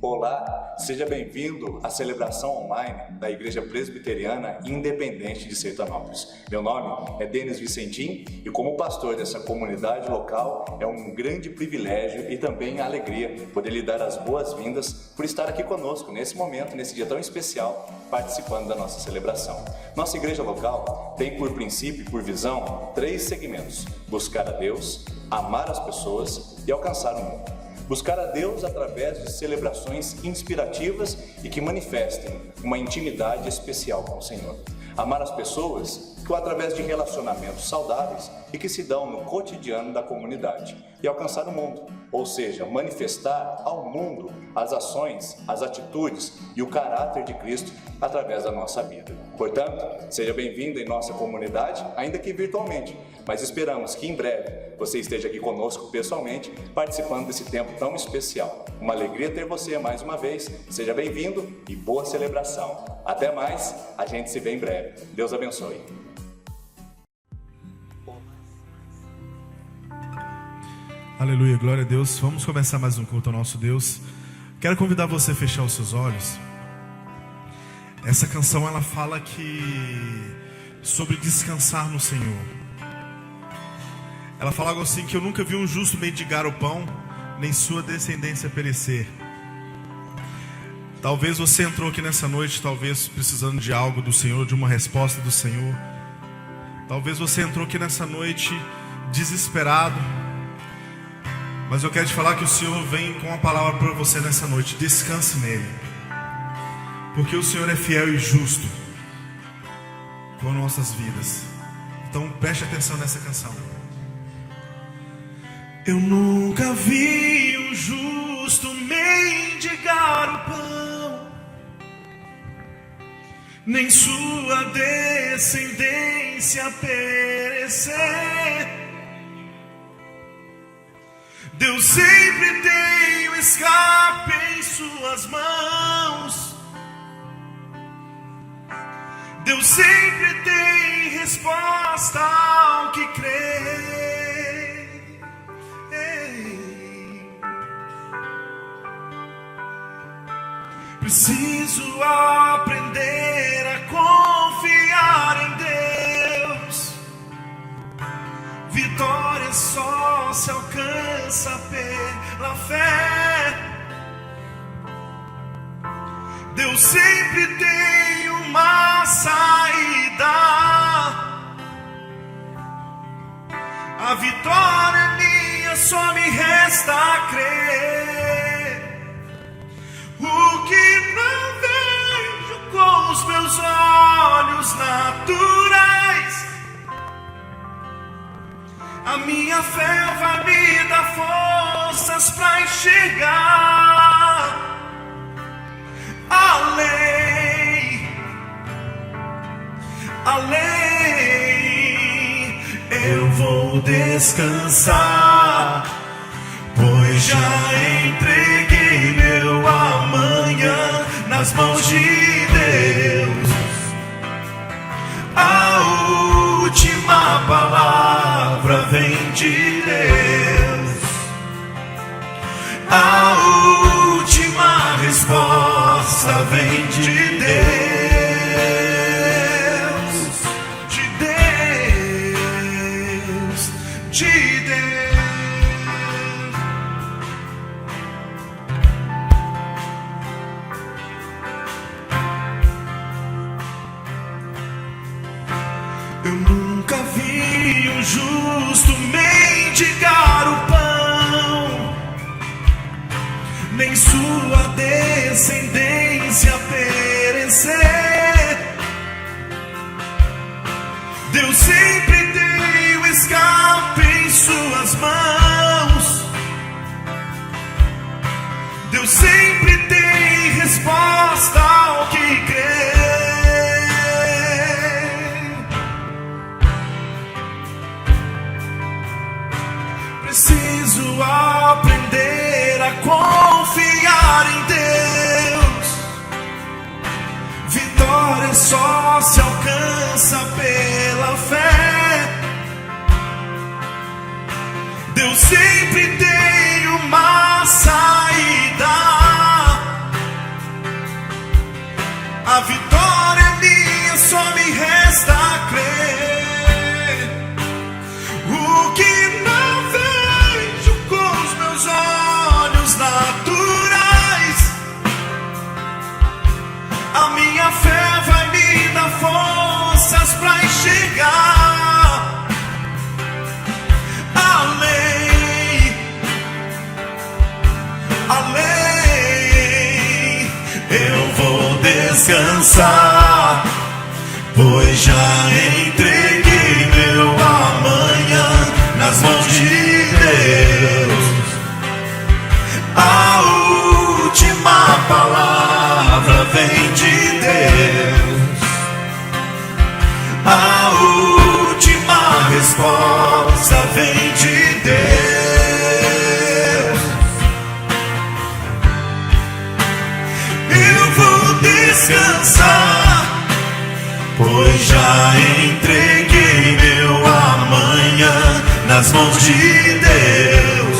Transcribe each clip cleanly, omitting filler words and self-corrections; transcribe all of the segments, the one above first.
Olá, seja bem-vindo à celebração online da Igreja Presbiteriana Independente de Sertanópolis. Meu nome é Denis Vicentim e como pastor dessa comunidade local é um grande privilégio e também a alegria poder lhe dar as boas-vindas por estar aqui conosco nesse momento, nesse dia tão especial, participando da nossa celebração. Nossa igreja local tem por princípio e por visão 3 segmentos: buscar a Deus, amar as pessoas e alcançar o mundo. Buscar a Deus através de celebrações inspirativas e que manifestem uma intimidade especial com o Senhor. Amar as pessoas através de relacionamentos saudáveis e que se dão no cotidiano da comunidade. E alcançar o mundo, ou seja, manifestar ao mundo as ações, as atitudes e o caráter de Cristo através da nossa vida. Portanto, seja bem-vindo em nossa comunidade, ainda que virtualmente, mas esperamos que em breve você esteja aqui conosco pessoalmente, participando desse tempo tão especial. Uma alegria ter você mais uma vez. Seja bem-vindo e boa celebração. Até mais, a gente se vê em breve. Deus abençoe. Aleluia, glória a Deus. Vamos começar mais um culto ao nosso Deus. Quero convidar você a fechar os seus olhos. Essa canção ela fala sobre descansar no Senhor. Ela fala algo assim: que eu nunca vi um justo mendigar o pão, nem sua descendência perecer. Talvez você entrou aqui nessa noite, talvez precisando de algo do Senhor, de uma resposta do Senhor. Talvez você entrou aqui nessa noite desesperado. Mas eu quero te falar que o Senhor vem com uma palavra para você nessa noite: descanse nele, porque o Senhor é fiel e justo com nossas vidas. Então preste atenção nessa canção. Eu nunca vi um justo mendigar o pão, nem sua descendência perecer. Deus sempre tem o escape em suas mãos. Deus sempre tem resposta ao que crê. Preciso aprender a confiar em Deus. Vitória só se alcança pela fé. Deus sempre tem uma saída. A vitória é minha, só me resta crer. O que não vejo com os meus olhos naturais, a minha fé vai me dar forças para enxergar além. Eu vou descansar, pois já entreguei meu amanhã nas mãos de Deus. A última palavra vem de Deus. A última resposta vem de Deus. De Deus. De Deus. Eu nunca vi um justo mendigar o pão, nem sua descendência perecer. Deus sempre tem o escape em suas mãos. Deus sempre tem resposta ao que crê. Preciso aprender a confiar em Deus. Vitória só se alcança pela fé. Deus sempre tem uma saída. descansar, pois já entreguei meu amanhã nas mãos de Deus. A última palavra vem de Deus. A última resposta vem de Deus. Eu vou descansar, pois já entreguei meu amanhã nas mãos de Deus.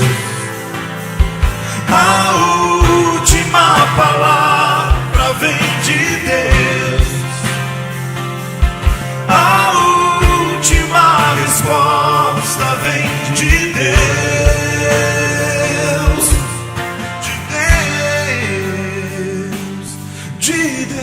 A última palavra vem de Deus. A última resposta vem de Deus. De Deus.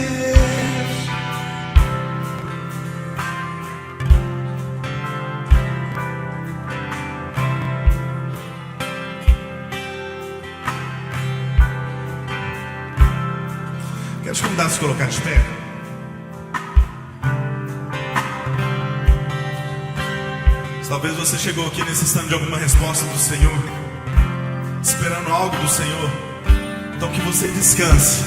Quero te convidar a se colocar de pé. Talvez você chegou aqui necessitando de alguma resposta do Senhor, esperando algo do Senhor. Então que você descanse.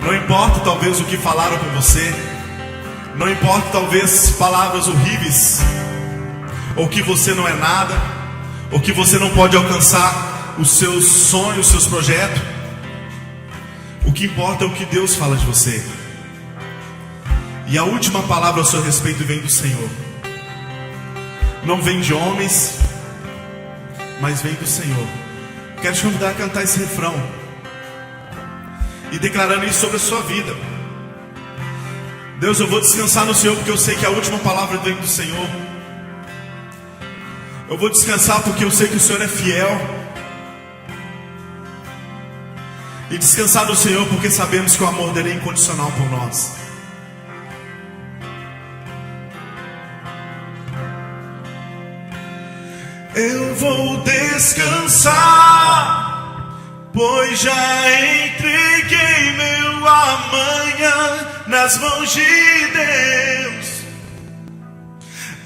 Não importa talvez o que falaram com você, não importa talvez palavras horríveis, ou que você não é nada, ou que você não pode alcançar os seus sonhos, os seus projetos. O que importa é o que Deus fala de você. E a última palavra a seu respeito vem do Senhor. Não vem de homens, mas vem do Senhor. Quero te convidar a cantar esse refrão e declarando isso sobre a sua vida. Deus, eu vou descansar no Senhor, porque eu sei que a última palavra vem do Senhor. Eu vou descansar porque eu sei que o Senhor é fiel. E descansar no Senhor porque sabemos que o amor dele é incondicional por nós. Eu vou descansar, pois já entreguei meu amanhã nas mãos de Deus.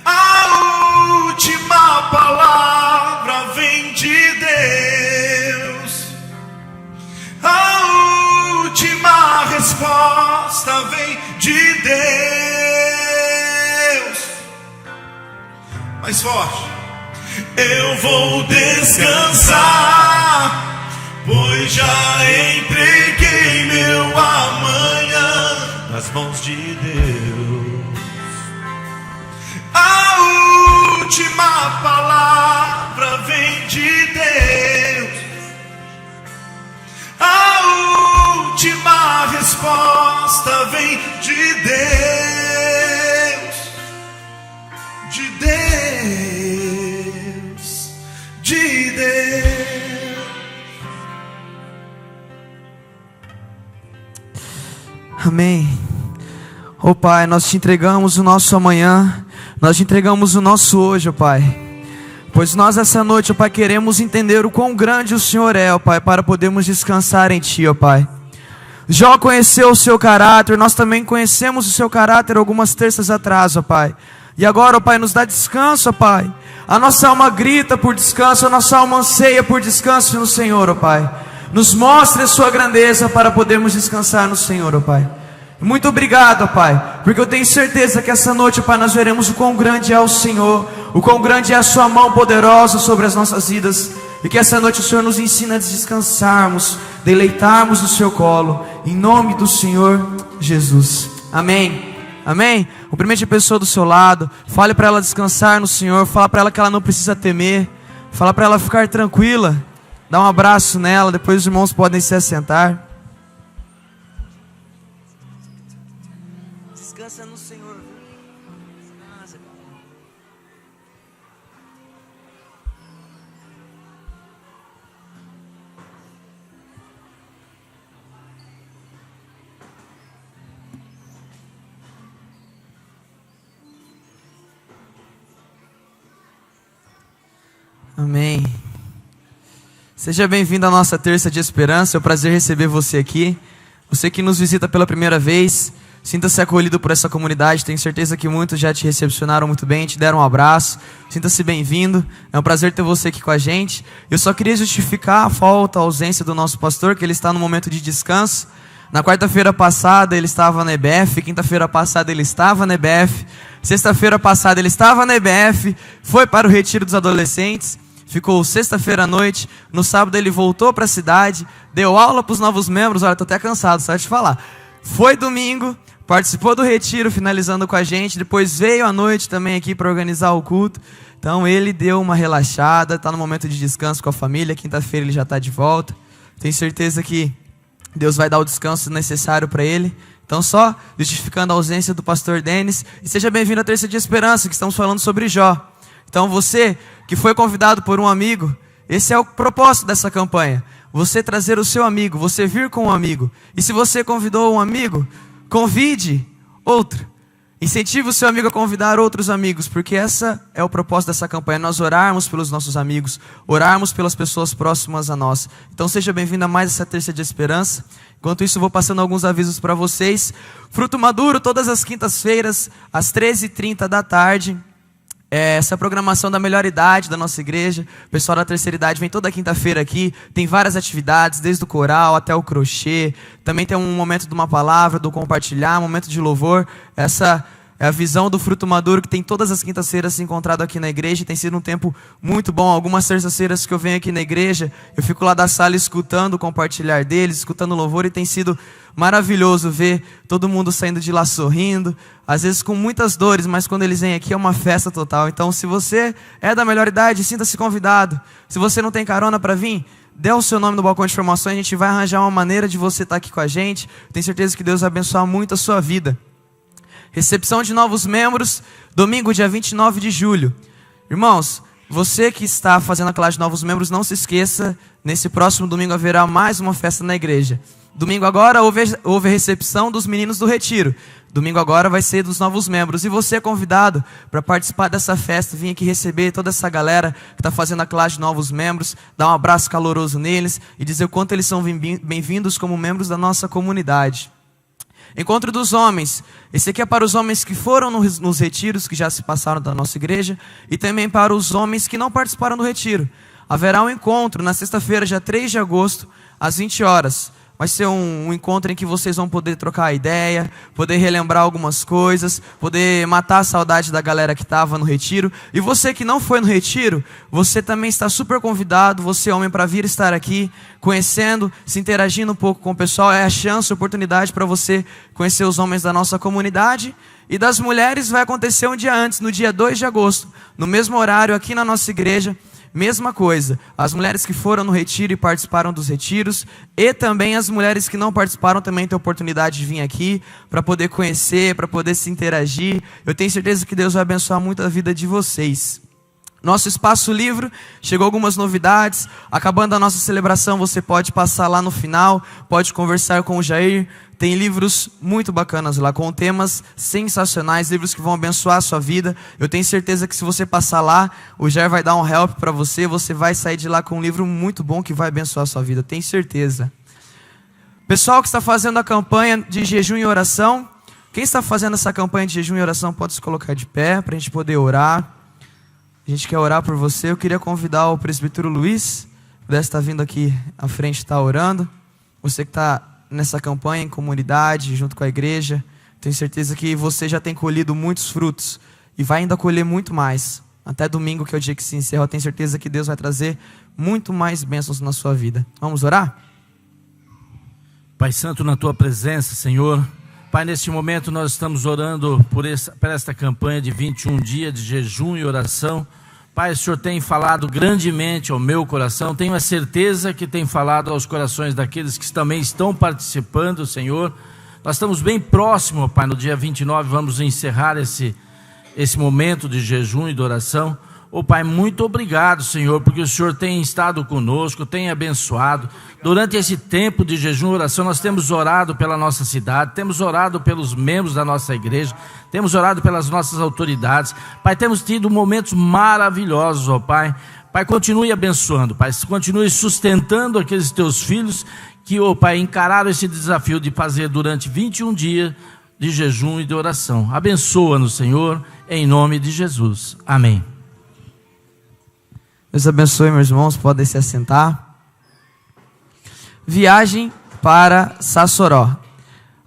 A última palavra vem de Deus. A última resposta vem de Deus. Mais forte. Eu vou descansar, pois já entreguei meu amanhã nas mãos de Deus. A última palavra vem de Deus. A última resposta vem de Deus. De Deus. De Deus. Amém. Ó Pai, nós te entregamos o nosso amanhã, nós te entregamos o nosso hoje, ó Pai. Pois nós essa noite, ó Pai, queremos entender o quão grande o Senhor é, ó Pai, para podermos descansar em Ti, ó Pai. Jó conheceu o seu caráter, nós também conhecemos o seu caráter algumas terças atrás, ó Pai. E agora, ó Pai, nos dá descanso, ó Pai. A nossa alma grita por descanso, a nossa alma anseia por descanso no Senhor, ó Pai. Nos mostre a sua grandeza para podermos descansar no Senhor, ó Pai. Muito obrigado, ó Pai, porque eu tenho certeza que essa noite, ó Pai, nós veremos o quão grande é o Senhor, o quão grande é a sua mão poderosa sobre as nossas vidas, e que essa noite o Senhor nos ensina a descansarmos, deleitarmos no seu colo, em nome do Senhor Jesus. Amém. Amém? Cumprimente a pessoa do seu lado, fale para ela descansar no Senhor, fala para ela que ela não precisa temer, fala para ela ficar tranquila, dá um abraço nela, depois os irmãos podem se assentar. Descansa no Senhor. Descansa. Amém. Seja bem-vindo à nossa terça de esperança. É um prazer receber você aqui. Você que nos visita pela primeira vez, sinta-se acolhido por essa comunidade. Tenho certeza que muitos já te recepcionaram muito bem, te deram um abraço. Sinta-se bem-vindo. É um prazer ter você aqui com a gente. Eu só queria justificar a falta, a ausência do nosso pastor, que ele está no momento de descanso. Na quarta-feira passada ele estava na EBF, quinta-feira passada ele estava na EBF, sexta-feira passada ele estava na EBF, foi para o retiro dos adolescentes, ficou sexta-feira à noite, no sábado ele voltou para a cidade, deu aula para os novos membros, olha, estou até cansado, só de te falar. Foi domingo, participou do retiro, finalizando com a gente, depois veio à noite também aqui para organizar o culto. Então ele deu uma relaxada, está no momento de descanso com a família, quinta-feira ele já está de volta. Tenho certeza que Deus vai dar o descanso necessário para ele. Então só justificando a ausência do pastor Denis. E seja bem-vindo à Terça de Esperança, que estamos falando sobre Jó. Então você que foi convidado por um amigo, esse é o propósito dessa campanha. Você trazer o seu amigo, você vir com um amigo. E se você convidou um amigo, convide outro. Incentive o seu amigo a convidar outros amigos, porque esse é o propósito dessa campanha, nós orarmos pelos nossos amigos, orarmos pelas pessoas próximas a nós. Então seja bem-vindo a mais essa Terça de Esperança. Enquanto isso, eu vou passando alguns avisos para vocês. Fruto Maduro, todas as quintas-feiras, às 13h30 da tarde. Essa é a programação da melhor idade da nossa igreja. O pessoal da terceira idade vem toda quinta-feira aqui. Tem várias atividades, desde o coral até o crochê. Também tem um momento de uma palavra, do compartilhar, um momento de louvor. Essa é a visão do Fruto Maduro, que tem todas as quintas-feiras se encontrado aqui na igreja. Tem sido um tempo muito bom. Algumas terças-feiras que eu venho aqui na igreja, eu fico lá da sala escutando o compartilhar deles, escutando o louvor, e tem sido maravilhoso ver todo mundo saindo de lá sorrindo, às vezes com muitas dores, mas quando eles vêm aqui é uma festa total. Então, se você é da melhor idade, sinta-se convidado. Se você não tem carona para vir, dê o seu nome no balcão de informações, a gente vai arranjar uma maneira de você estar aqui com a gente. Tenho certeza que Deus vai abençoar muito a sua vida. Recepção de novos membros, domingo, dia 29 de julho. Irmãos, você que está fazendo a classe de novos membros, não se esqueça, nesse próximo domingo haverá mais uma festa na igreja. Domingo agora houve a recepção dos meninos do retiro. Domingo agora vai ser dos novos membros. E você é convidado para participar dessa festa, vir aqui receber toda essa galera que está fazendo a classe de novos membros, dar um abraço caloroso neles e dizer o quanto eles são bem-vindos como membros da nossa comunidade. Encontro dos homens. Esse aqui é para os homens que foram nos retiros, que já se passaram da nossa igreja, e também para os homens que não participaram do retiro. Haverá um encontro na sexta-feira, dia 3 de agosto, às 20 horas. Vai ser um encontro em que vocês vão poder trocar ideia, poder relembrar algumas coisas, poder matar a saudade da galera que estava no retiro. E você que não foi no retiro, você também está super convidado, você homem, para vir estar aqui, conhecendo, se interagindo um pouco com o pessoal. É a chance, a oportunidade para você conhecer os homens da nossa comunidade. E das mulheres vai acontecer um dia antes, no dia 2 de agosto, no mesmo horário aqui na nossa igreja. Mesma coisa, as mulheres que foram no retiro e participaram dos retiros, e também as mulheres que não participaram também têm a oportunidade de vir aqui para poder conhecer, para poder se interagir. Eu tenho certeza que Deus vai abençoar muito a vida de vocês. Nosso espaço livre, chegou algumas novidades. Acabando a nossa celebração, você pode passar lá no final, pode conversar com o Jair. Tem livros muito bacanas lá, com temas sensacionais, livros que vão abençoar a sua vida. Eu tenho certeza que se você passar lá, o Jair vai dar um help para você. Você vai sair de lá com um livro muito bom que vai abençoar a sua vida, tenho certeza. Pessoal que está fazendo a campanha de jejum e oração, quem está fazendo essa campanha de jejum e oração pode se colocar de pé para a gente poder orar. A gente quer orar por você. Eu queria convidar o presbítero Luiz, pudesse estar vindo aqui à frente, estar orando. Você que está nessa campanha em comunidade, junto com a igreja, tenho certeza que você já tem colhido muitos frutos e vai ainda colher muito mais. Até domingo, que é o dia que se encerra, eu tenho certeza que Deus vai trazer muito mais bênçãos na sua vida. Vamos orar? Pai Santo, na Tua presença, Senhor. Pai, neste momento nós estamos orando por esta campanha de 21 dias de jejum e oração. Pai, o Senhor tem falado grandemente ao meu coração, tenho a certeza que tem falado aos corações daqueles que também estão participando, Senhor. Nós estamos bem próximos, Pai, no dia 29 vamos encerrar esse momento de jejum e de oração. Ô Pai, muito obrigado, Senhor, porque o Senhor tem estado conosco, tem abençoado. Durante esse tempo de jejum e oração, nós temos orado pela nossa cidade, temos orado pelos membros da nossa igreja, temos orado pelas nossas autoridades. Pai, temos tido momentos maravilhosos, ó Pai. Pai, continue abençoando, Pai, continue sustentando aqueles teus filhos que, ó Pai, encararam esse desafio de fazer durante 21 dias de jejum e de oração. Abençoa-nos, Senhor, em nome de Jesus. Amém. Deus abençoe, meus irmãos, podem se assentar. Viagem para Sassoró.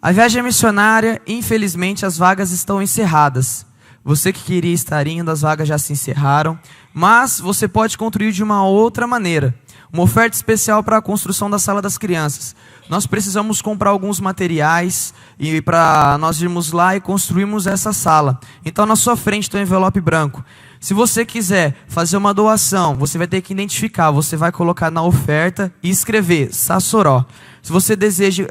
A viagem é missionária, infelizmente as vagas estão encerradas. Você que queria estar indo, as vagas já se encerraram, mas você pode contribuir de uma outra maneira. Uma oferta especial para a construção da sala das crianças. Nós precisamos comprar alguns materiais e para nós irmos lá e construirmos essa sala. Então na sua frente tem um envelope branco. Se você quiser fazer uma doação, você vai ter que identificar, você vai colocar na oferta e escrever Sassoró. Se você deseja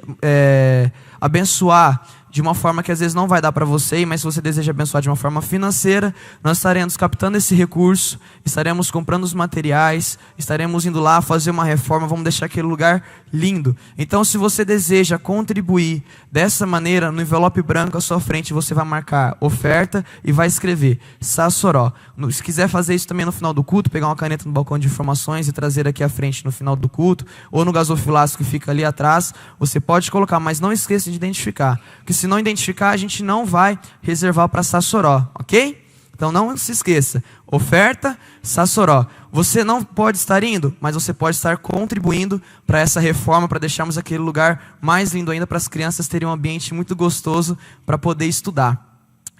abençoar de uma forma que às vezes não vai dar para você, mas se você deseja abençoar de uma forma financeira, nós estaremos captando esse recurso, estaremos comprando os materiais, estaremos indo lá fazer uma reforma, vamos deixar aquele lugar lindo. Então, se você deseja contribuir dessa maneira, no envelope branco à sua frente, você vai marcar oferta e vai escrever Sassoró. Se quiser fazer isso também no final do culto, pegar uma caneta no balcão de informações e trazer aqui à frente no final do culto, ou no gasofilaço que fica ali atrás, você pode colocar, mas não esqueça de identificar, porque se não identificar, a gente não vai reservar para Sassoró, ok? Então não se esqueça, oferta Sassoró. Você não pode estar indo, mas você pode estar contribuindo para essa reforma, para deixarmos aquele lugar mais lindo ainda, para as crianças terem um ambiente muito gostoso para poder estudar.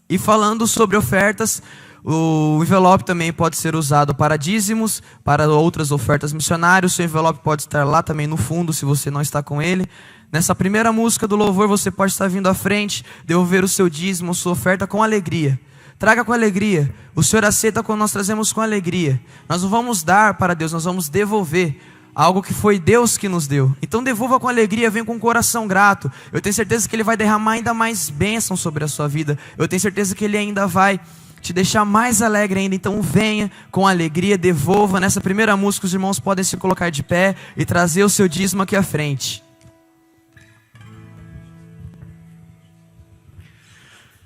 E falando sobre ofertas, o envelope também pode ser usado para dízimos, para outras ofertas missionárias. O seu envelope pode estar lá também no fundo, se você não está com ele. Nessa primeira música do louvor, você pode estar vindo à frente, devolver o seu dízimo, sua oferta com alegria. Traga com alegria. O Senhor aceita quando nós trazemos com alegria. Nós não vamos dar para Deus, nós vamos devolver algo que foi Deus que nos deu. Então devolva com alegria, venha com um coração grato. Eu tenho certeza que Ele vai derramar ainda mais bênção sobre a sua vida. Eu tenho certeza que Ele ainda vai te deixar mais alegre ainda. Então venha com alegria, devolva. Nessa primeira música os irmãos podem se colocar de pé e trazer o seu dízimo aqui à frente.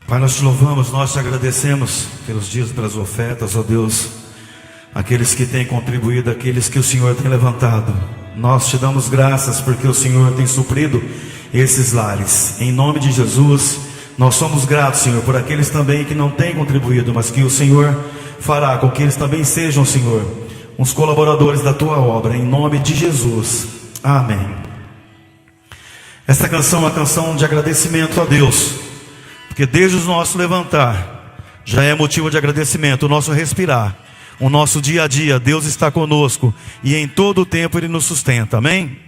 Pai, nós te louvamos, nós te agradecemos pelos dias, pelas ofertas, ó Deus, aqueles que têm contribuído, aqueles que o Senhor tem levantado. Nós te damos graças porque o Senhor tem suprido esses lares. Em nome de Jesus, nós somos gratos, Senhor, por aqueles também que não têm contribuído, mas que o Senhor fará com que eles também sejam, Senhor, uns colaboradores da tua obra, em nome de Jesus. Amém. Esta canção é uma canção de agradecimento a Deus, porque desde o nosso levantar já é motivo de agradecimento. O nosso respirar, o nosso dia a dia, Deus está conosco e em todo o tempo Ele nos sustenta, amém?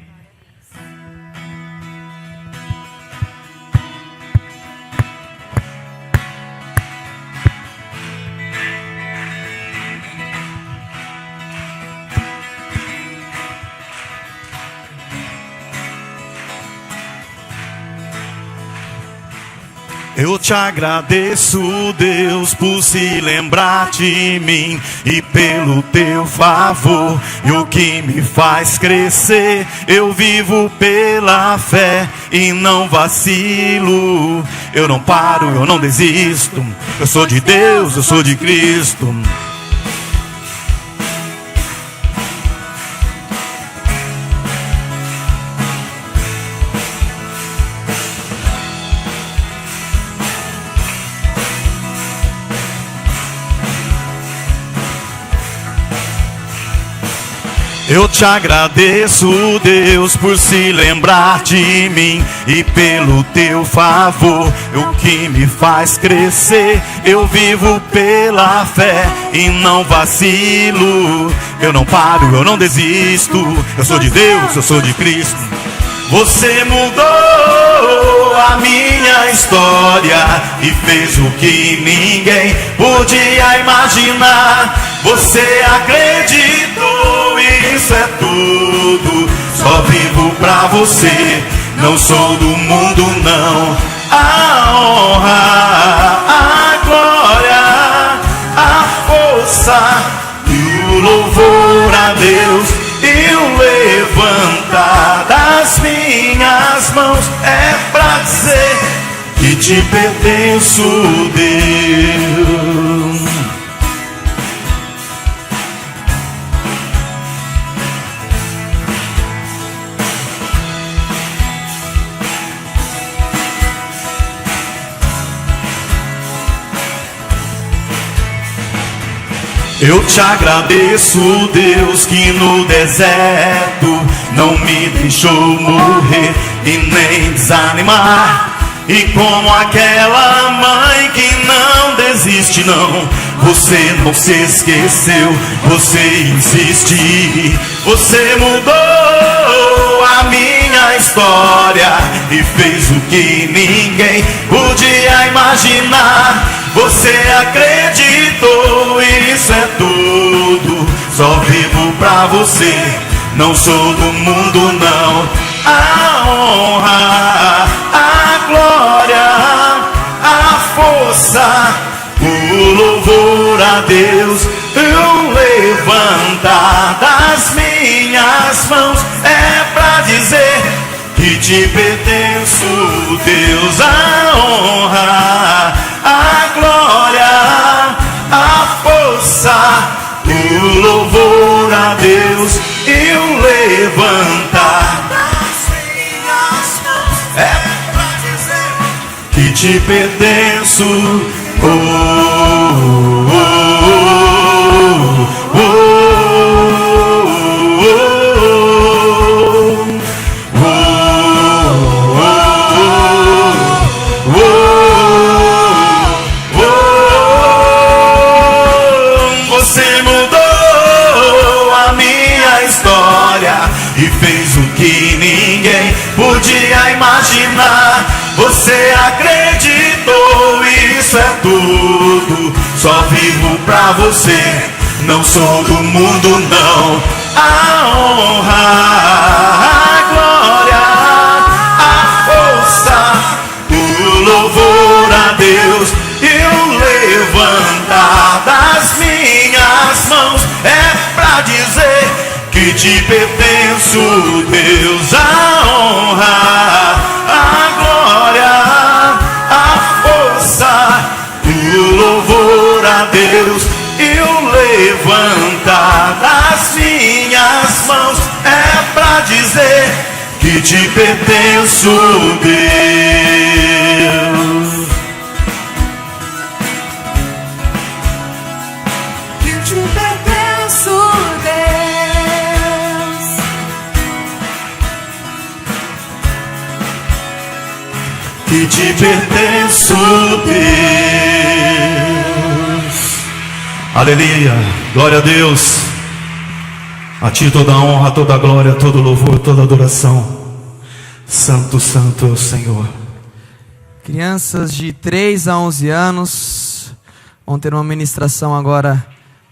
Eu te agradeço, Deus, por se lembrar de mim e pelo teu favor, e o que me faz crescer. Eu vivo pela fé e não vacilo. Eu não paro, eu não desisto. Eu sou de Deus, eu sou de Cristo. Eu te agradeço, Deus, por se lembrar de mim e pelo teu favor, o que me faz crescer. Eu vivo pela fé e não vacilo. Eu não paro, eu não desisto. Eu sou de Deus, eu sou de Cristo. Você mudou a minha história e fez o que ninguém podia imaginar. Você acreditou, isso é tudo. Só vivo pra você, não sou do mundo não. A honra, a glória, a força e o louvor a Deus e o levantar das minhas mãos é pra dizer que te pertenço, Deus. Eu te agradeço, Deus, que no deserto não me deixou morrer e nem desanimar. E como aquela mãe que não desiste, não, você não se esqueceu, você insiste. Você mudou a minha história e fez o que ninguém podia imaginar. Você acreditou, isso é tudo. Só vivo pra você, não sou do mundo não. A honra, a glória, a força, o louvor a Deus, o levantar das minhas mãos é pra dizer que te pertenço, Deus. A honra, a glória, a força, o louvor a Deus e o levantar das minhas mãos é pra dizer que te pertenço. Oh, oh, oh, oh, e fez o que ninguém podia imaginar. Você acreditou, isso é tudo. Só vivo pra você, não sou do mundo não. A honra, a glória, a força, o louvor a Deus e o levantar das minhas mãos é pra dizer que te pertenço, Deus. A honra, a glória, a força, o louvor a Deus e o levantar das minhas mãos é pra dizer que te pertenço, Deus. Que te pertenço, Deus. Que te pertenço, Deus. Aleluia, glória a Deus. A ti toda a honra, toda a glória, todo louvor, toda adoração. Santo, santo é o Senhor. Crianças de 3 a 11 anos vão ter uma ministração agora,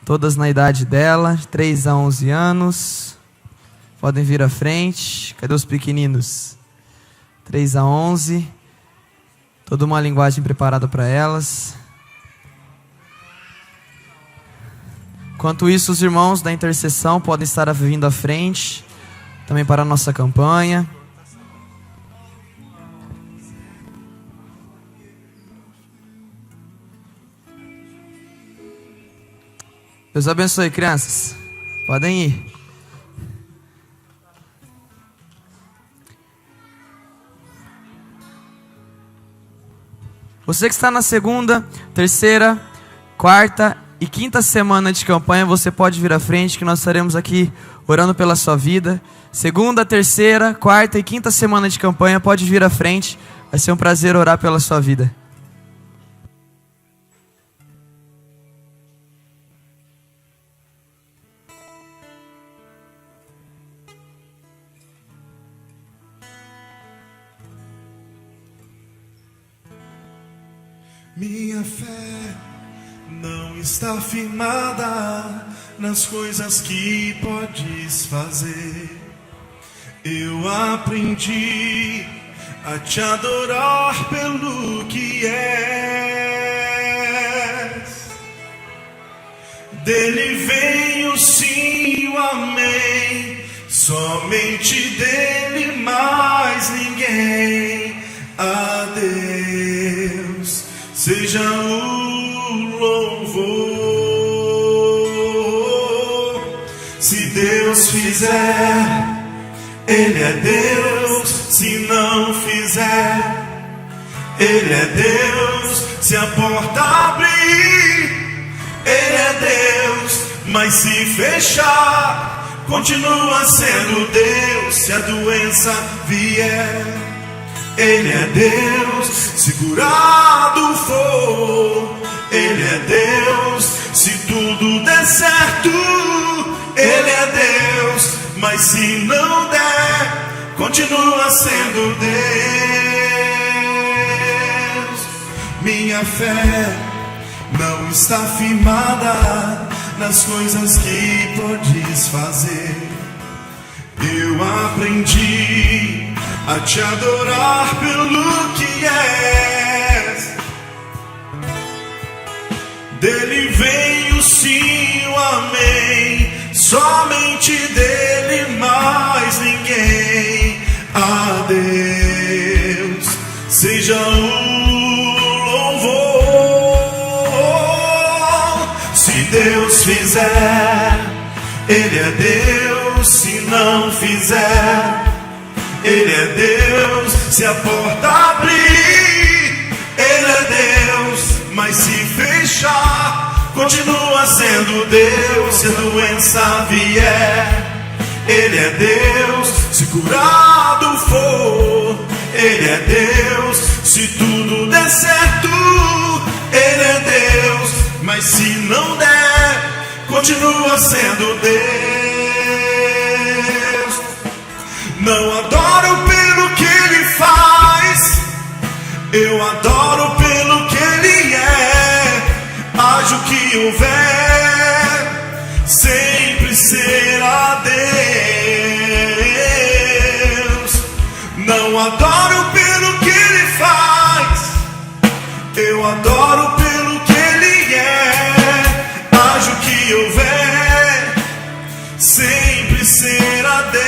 todas na idade dela, de 3 a 11 anos. Podem vir à frente. Cadê os pequeninos? 3 a 11. Toda uma linguagem preparada para elas. Enquanto isso, os irmãos da intercessão podem estar vindo à frente, também para a nossa campanha. Deus abençoe, crianças. Podem ir. Você que está na segunda, terceira, quarta e quinta semana de campanha, você pode vir à frente que nós estaremos aqui orando pela sua vida. Segunda, terceira, quarta e quinta semana de campanha, pode vir à frente. Vai ser um prazer orar pela sua vida. Minha fé não está firmada nas coisas que podes fazer. Eu aprendi a te adorar pelo que és. Dele vem o sim e o amém, somente dele, mais ninguém. A Deus seja o louvor. Se Deus fizer, Ele é Deus. Se não fizer, Ele é Deus. Se a porta abrir, Ele é Deus. mas se fechar, continua sendo Deus. Se a doença vier, Ele é Deus. Se curado for, Ele é Deus. Se tudo der certo, Ele é Deus. Mas se não der, continua sendo Deus. Minha fé não está firmada nas coisas que podes fazer. Eu aprendi a te adorar pelo que és. Dele vem o sim, o amém. Somente dele, mais ninguém. A Deus seja o louvor. Se Deus fizer, Ele é Deus. Se não fizer, Ele é Deus. Se a porta abrir, Ele é Deus. Mas se fechar, continua sendo Deus. Se a doença vier, Ele é Deus. Se curado for, Ele é Deus. Se tudo der certo, Ele é Deus. Mas se não der, continua sendo Deus. Não adoro pelo que Ele faz, eu adoro pelo que Ele é. Haja o que houver, sempre será Deus. Não adoro pelo que Ele faz, eu adoro pelo que Ele é. Haja o que houver, sempre será Deus.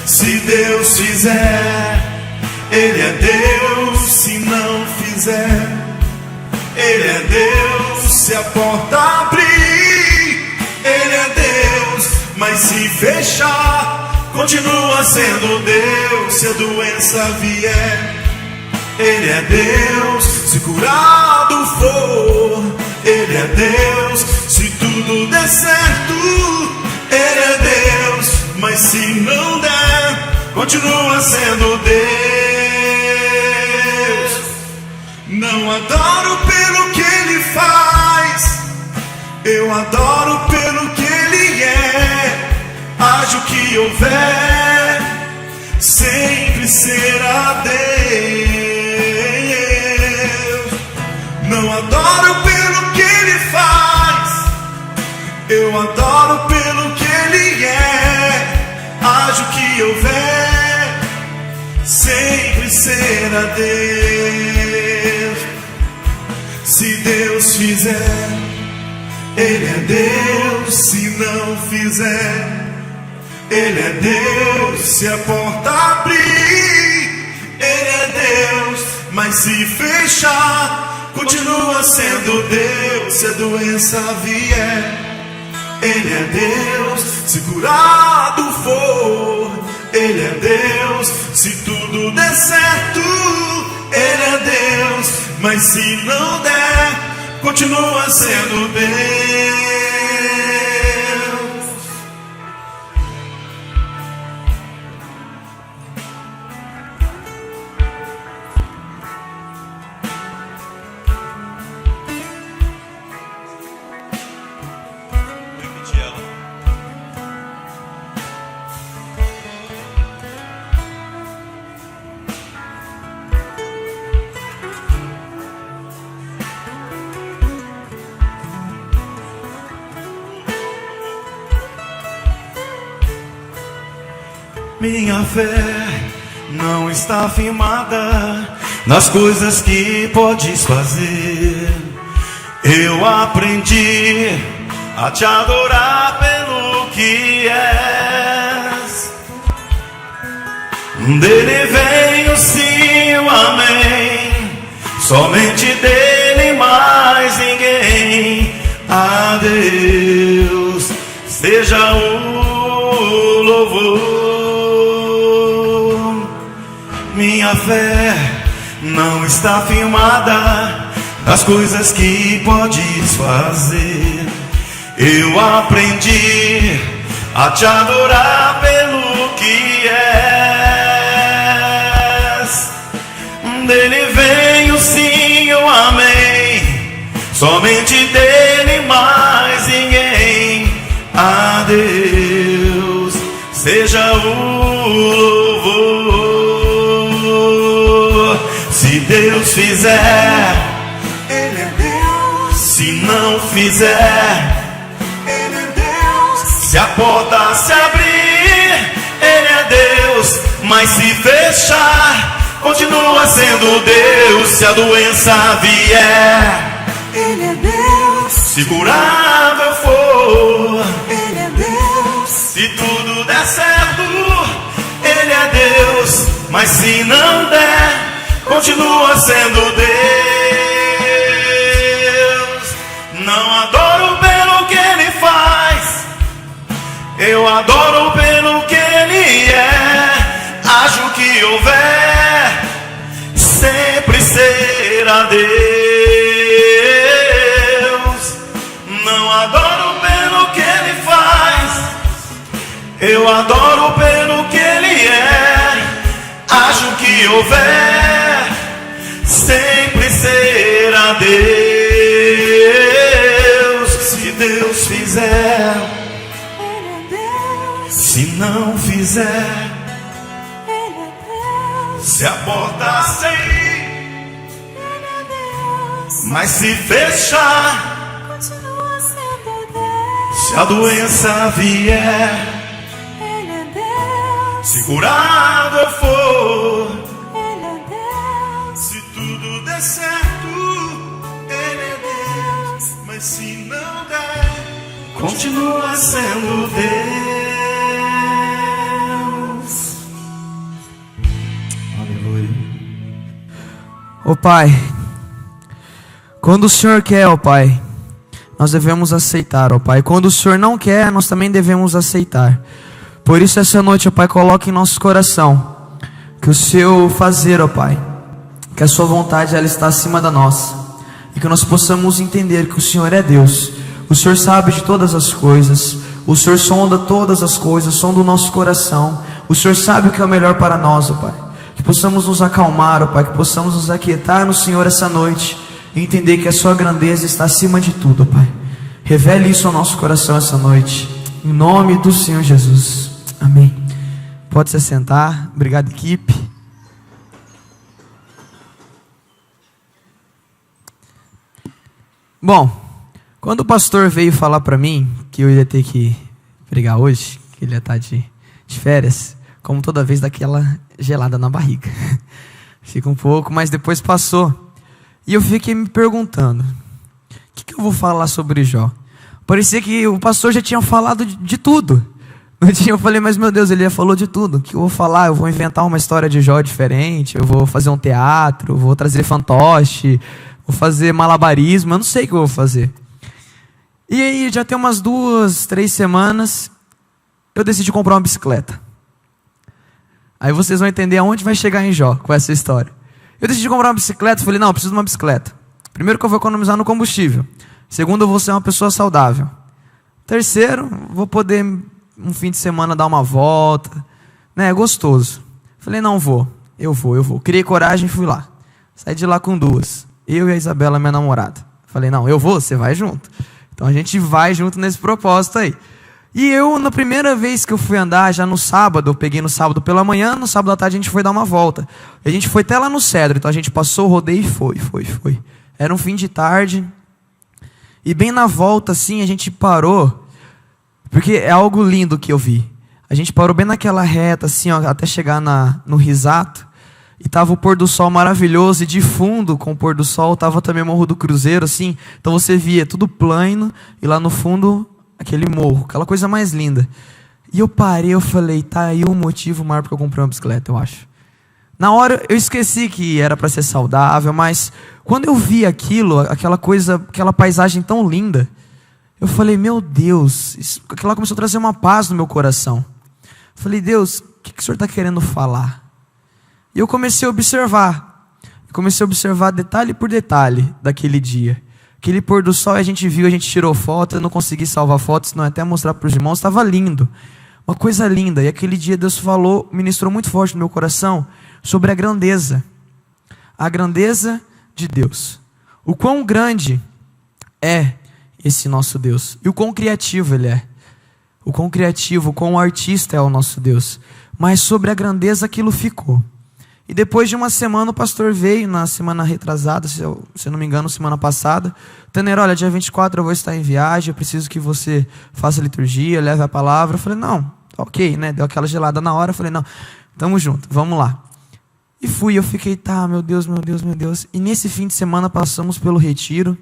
Se Deus fizer, Ele é Deus. Se não fizer, Ele é Deus. Se a porta abrir, Ele é Deus. Mas se fechar, continua sendo Deus. Se a doença vier, Ele é Deus. Se curado for, Ele é Deus. Se tudo der certo, Ele é Deus. Mas se não der, continua sendo Deus. Não adoro pelo que Ele faz, eu adoro pelo que Ele é. Haja o que houver, sempre será Deus. Não adoro pelo que Ele faz, eu adoro pelo que Ele é. Haja o que houver, sempre será Deus. Se Deus fizer, Ele é Deus. Se não fizer, Ele é Deus. Se a porta abrir, Ele é Deus. Mas se fechar, continua sendo Deus. Se a doença vier, Ele é Deus. Se curado for, Ele é Deus. Se tudo der certo, Ele é Deus. Mas se não der, continua sendo Deus. Minha fé não está firmada nas coisas que podes fazer. Eu aprendi a te adorar pelo que és. Dele vem o sim, o amém. Somente dele, mais ninguém. A Deus seja o louvor. Minha fé não está firmada das coisas que podes fazer. Eu aprendi a te adorar pelo que és. Dele vem o sim, o amém, somente dele, mais ninguém. A Deus seja o louvor. Se Deus fizer, Ele é Deus. se não fizer, Ele é Deus. se a porta se abrir, Ele é Deus. Mas se fechar, continua sendo Deus. Se a doença vier, Ele é Deus. se curável for, Ele é Deus. se tudo der certo, Ele é Deus. Mas se não der, continua sendo Deus. Não adoro pelo que Ele faz, eu adoro pelo que Ele é. Acho que houver, sempre será Deus. Não adoro pelo que Ele faz, eu adoro pelo que Ele é. Acho que houver, sempre será Deus. Se Deus fizer, Ele é Deus. se não fizer, Ele é Deus. se a porta sair, Ele é Deus. mas se fechar, Continua sendo Deus. se a doença vier, Ele é Deus. se curável for, Ele é Deus. se tudo der certo, Ele é Deus. Mas se não der, continua sendo Deus. Aleluia. Ó Pai, quando o Senhor quer, ó Pai, nós devemos aceitar, ó Pai. Quando o Senhor não quer, nós também devemos aceitar. Por isso essa noite, ó Pai, coloque em nosso coração que o Seu fazer, ó Pai, que a Sua vontade ela está acima da nossa, e que nós possamos entender que o Senhor é Deus. O Senhor sabe de todas as coisas, o Senhor sonda todas as coisas, sonda o nosso coração. O Senhor sabe o que é o melhor para nós, ó Pai. Que possamos nos acalmar, ó Pai, que possamos nos aquietar no Senhor essa noite e entender que a Sua grandeza está acima de tudo, ó Pai. Revele isso ao nosso coração essa noite, em nome do Senhor Jesus, amém. Pode se sentar, obrigado equipe. Bom, quando o pastor veio falar para mim que eu ia ter que pregar hoje, que ele ia estar de férias, como toda vez, daquela gelada na barriga. Fica um pouco, mas depois passou. E eu fiquei me perguntando, o que eu vou falar sobre Jó? Parecia que o pastor já tinha falado de tudo. Eu falei, mas meu Deus, ele já falou de tudo. O que eu vou falar? Eu vou inventar uma história de Jó diferente, eu vou fazer um teatro, vou trazer fantoche, vou fazer malabarismo, eu não sei o que eu vou fazer. E aí, já tem umas 2, 3 semanas, eu decidi comprar uma bicicleta. Aí vocês vão entender aonde vai chegar em Jó com essa história. Eu decidi comprar uma bicicleta, falei, não, eu preciso de uma bicicleta. Primeiro que eu vou economizar no combustível. Segundo, eu vou ser uma pessoa saudável. Terceiro, vou poder um fim de semana dar uma volta, né, é gostoso. Falei, não, eu vou. Criei coragem e fui lá. Saí de lá com 2. Eu e a Isabela, minha namorada. Falei, não, eu vou, você vai junto. Então a gente vai junto nesse propósito aí. E eu, na primeira vez que eu fui andar, já no sábado, eu peguei no sábado pela manhã, no sábado à tarde a gente foi dar uma volta. A gente foi até lá no Cedro, então a gente passou o rodeio e foi. Era um fim de tarde. E bem na volta, assim, a gente parou, porque é algo lindo que eu vi. A gente parou bem naquela reta, assim, ó, até chegar no Risato. E tava o pôr do sol maravilhoso, e de fundo, com o pôr do sol, tava também o Morro do Cruzeiro, assim. Então você via tudo plano, e lá no fundo, aquele morro, aquela coisa mais linda. E eu parei, eu falei, tá aí o motivo maior porque eu comprei uma bicicleta, eu acho. Na hora, eu esqueci que era para ser saudável, mas quando eu vi aquilo, aquela coisa, aquela paisagem tão linda, eu falei, meu Deus, aquilo começou a trazer uma paz no meu coração. Eu falei, Deus, o que o Senhor está querendo falar? E eu comecei a observar. Comecei a observar detalhe por detalhe daquele dia. Aquele pôr do sol a gente viu, a gente tirou foto, eu não consegui salvar fotos, senão até mostrar para os irmãos, estava lindo. Uma coisa linda. E aquele dia Deus falou, ministrou muito forte no meu coração sobre a grandeza. A grandeza de Deus. O quão grande é esse nosso Deus. E o quão criativo Ele é. O quão criativo, o quão artista é o nosso Deus. Mas sobre a grandeza aquilo ficou. E depois de uma semana o pastor veio, na semana retrasada, se eu não me engano, semana passada. Tanner, olha, dia 24 eu vou estar em viagem, eu preciso que você faça a liturgia, leve a palavra. Eu falei, não, ok, né? Deu aquela gelada na hora, eu falei, não, tamo junto, vamos lá. E fui, eu fiquei, tá, meu Deus, meu Deus, meu Deus. E nesse fim de semana passamos pelo retiro.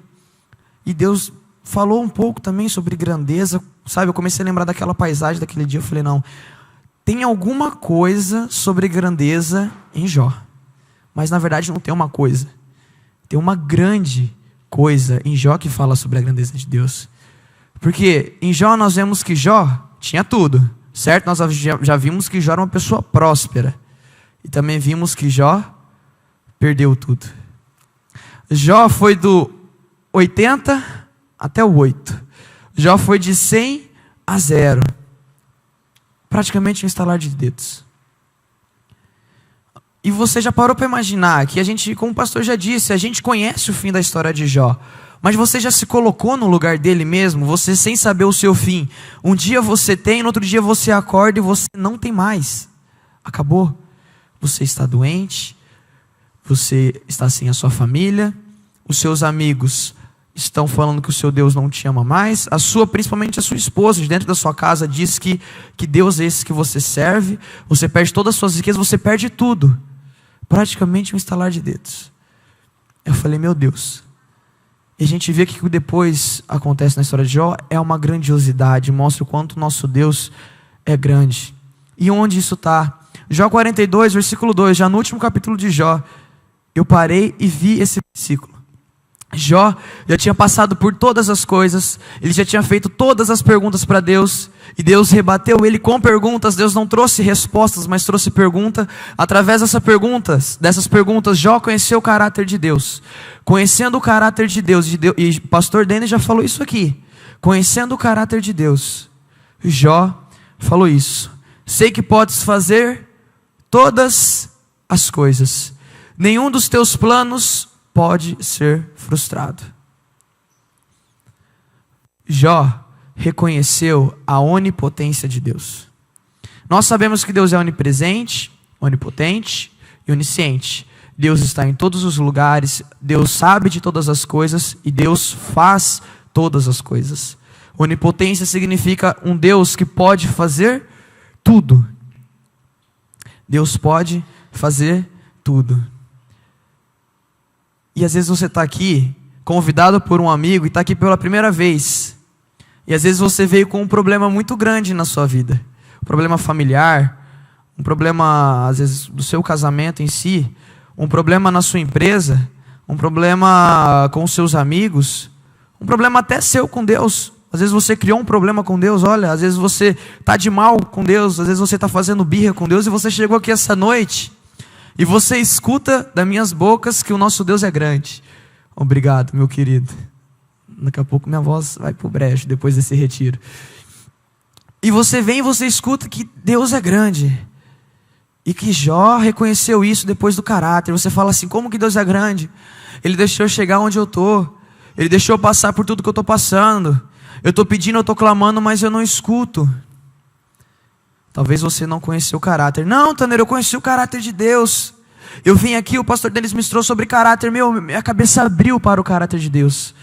E Deus falou um pouco também sobre grandeza, sabe? Eu comecei a lembrar daquela paisagem daquele dia, eu falei, não, tem alguma coisa sobre grandeza em Jó. Mas na verdade não tem uma coisa. Tem uma grande coisa em Jó que fala sobre a grandeza de Deus. Porque em Jó nós vemos que Jó tinha tudo, certo? Nós já vimos que Jó era uma pessoa próspera. E também vimos que Jó perdeu tudo. Jó foi do 80 até o 8. Jó foi de 100 a 0. Praticamente um estalar de dedos. E você já parou para imaginar que a gente, como o pastor já disse, a gente conhece o fim da história de Jó. Mas você já se colocou no lugar dele mesmo, você sem saber o seu fim. Um dia você tem, no outro dia você acorda e você não tem mais. Acabou. Você está doente, você está sem a sua família, os seus amigos estão falando que o seu Deus não te ama mais, principalmente a sua esposa, dentro da sua casa, diz que Deus é esse que você serve, você perde todas as suas riquezas, você perde tudo. Praticamente um estalar de dedos. Eu falei, meu Deus. E a gente vê que depois acontece na história de Jó, é uma grandiosidade, mostra o quanto o nosso Deus é grande. E onde isso está? Jó 42, versículo 2, já no último capítulo de Jó, eu parei e vi esse versículo. Jó já tinha passado por todas as coisas, ele já tinha feito todas as perguntas para Deus, e Deus rebateu ele com perguntas. Deus não trouxe respostas, mas trouxe pergunta. Através dessas perguntas, Jó conheceu o caráter de Deus. Conhecendo o caráter de Deus, e o pastor Denis já falou isso aqui, conhecendo o caráter de Deus, Jó falou isso: sei que podes fazer todas as coisas, nenhum dos teus planos pode ser frustrado. Jó reconheceu a onipotência de Deus. Nós sabemos que Deus é onipresente, onipotente e onisciente. Deus está em todos os lugares, Deus sabe de todas as coisas e Deus faz todas as coisas. Onipotência significa um Deus que pode fazer tudo. Deus pode fazer tudo. E às vezes você está aqui, convidado por um amigo, e está aqui pela primeira vez. E às vezes você veio com um problema muito grande na sua vida. Um problema familiar, um problema às vezes do seu casamento em si, um problema na sua empresa, um problema com os seus amigos, um problema até seu com Deus. Às vezes você criou um problema com Deus, olha, às vezes você está de mal com Deus, às vezes você está fazendo birra com Deus, e você chegou aqui essa noite e você escuta das minhas bocas que o nosso Deus é grande. Obrigado, meu querido. Daqui a pouco minha voz vai pro brejo depois desse retiro. E você vem e você escuta que Deus é grande. E que Jó reconheceu isso depois do caráter. Você fala assim, como que Deus é grande? Ele deixou eu chegar onde eu estou. Ele deixou eu passar por tudo que eu estou passando. Eu estou pedindo, eu estou clamando, mas eu não escuto. Talvez você não conheceu o caráter. Não, Tanner, eu conheci o caráter de Deus. Eu vim aqui, o pastor Denis ministrou sobre caráter. Minha cabeça abriu para o caráter de Deus.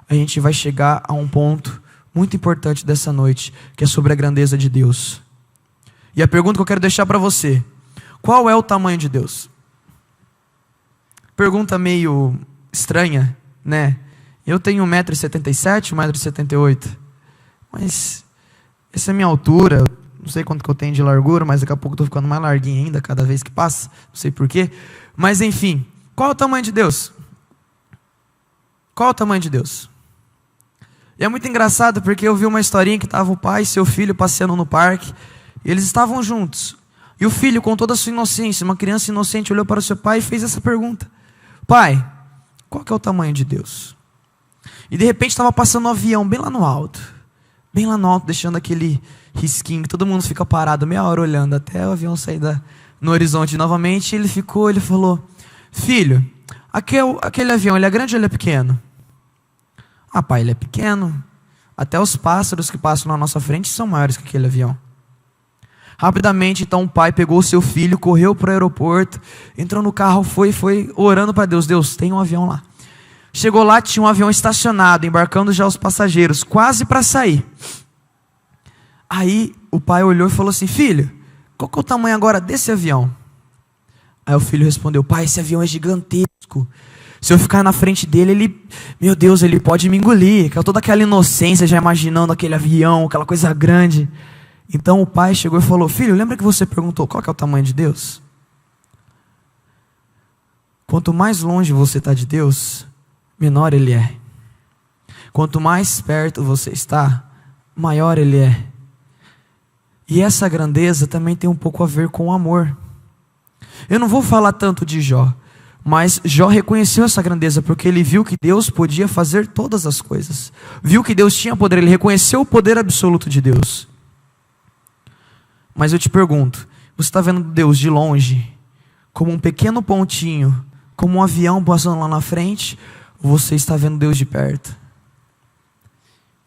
A gente vai chegar a um ponto muito importante dessa noite, que é sobre a grandeza de Deus. E a pergunta que eu quero deixar para você: qual é o tamanho de Deus? Pergunta meio estranha, né? Eu tenho 1,77 m, 1,78 m. Mas essa é a minha altura. Não sei quanto que eu tenho de largura, mas daqui a pouco eu estou ficando mais larguinho ainda, cada vez que passa. Não sei porquê. Mas enfim, qual é o tamanho de Deus? Qual é o tamanho de Deus? E é muito engraçado porque eu vi uma historinha que estava o pai e seu filho passeando no parque. E eles estavam juntos. E o filho, com toda a sua inocência, uma criança inocente, olhou para o seu pai e fez essa pergunta: pai, qual que é o tamanho de Deus? E de repente estava passando um avião bem lá no alto, deixando aquele risquinho que todo mundo fica parado meia hora olhando até o avião sair no horizonte novamente. Ele falou, filho, aquele avião, ele é grande ou ele é pequeno? Ah, pai, ele é pequeno. Até os pássaros que passam na nossa frente são maiores que aquele avião. Rapidamente, então, o pai pegou o seu filho, correu para o aeroporto, entrou no carro, foi orando para Deus. Deus, tem um avião lá. Chegou lá, tinha um avião estacionado, embarcando já os passageiros, quase para sair. Aí, o pai olhou e falou assim, filho, qual que é o tamanho agora desse avião? Aí o filho respondeu, pai, esse avião é gigantesco. Se eu ficar na frente dele, meu Deus, ele pode me engolir. Toda aquela inocência, já imaginando aquele avião, aquela coisa grande. Então o pai chegou e falou, filho, lembra que você perguntou qual que é o tamanho de Deus? Quanto mais longe você está de Deus, menor Ele é. Quanto mais perto você está, maior Ele é. E essa grandeza também tem um pouco a ver com o amor. Eu não vou falar tanto de Jó, mas Jó reconheceu essa grandeza porque ele viu que Deus podia fazer todas as coisas. Viu que Deus tinha poder, ele reconheceu o poder absoluto de Deus. Mas eu te pergunto, você está vendo Deus de longe, como um pequeno pontinho, como um avião passando lá na frente, ou você está vendo Deus de perto?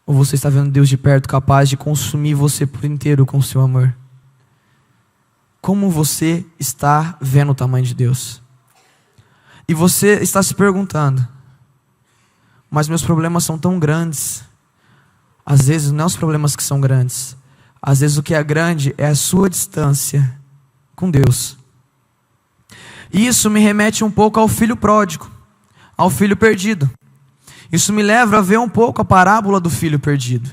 Ou você está vendo Deus de perto capaz de consumir você por inteiro com o seu amor? Como você está vendo o tamanho de Deus? E você está se perguntando, mas meus problemas são tão grandes. Às vezes não é os problemas que são grandes. Às vezes o que é grande é a sua distância com Deus. E isso me remete um pouco ao filho pródigo, ao filho perdido. Isso me leva a ver um pouco a parábola do filho perdido.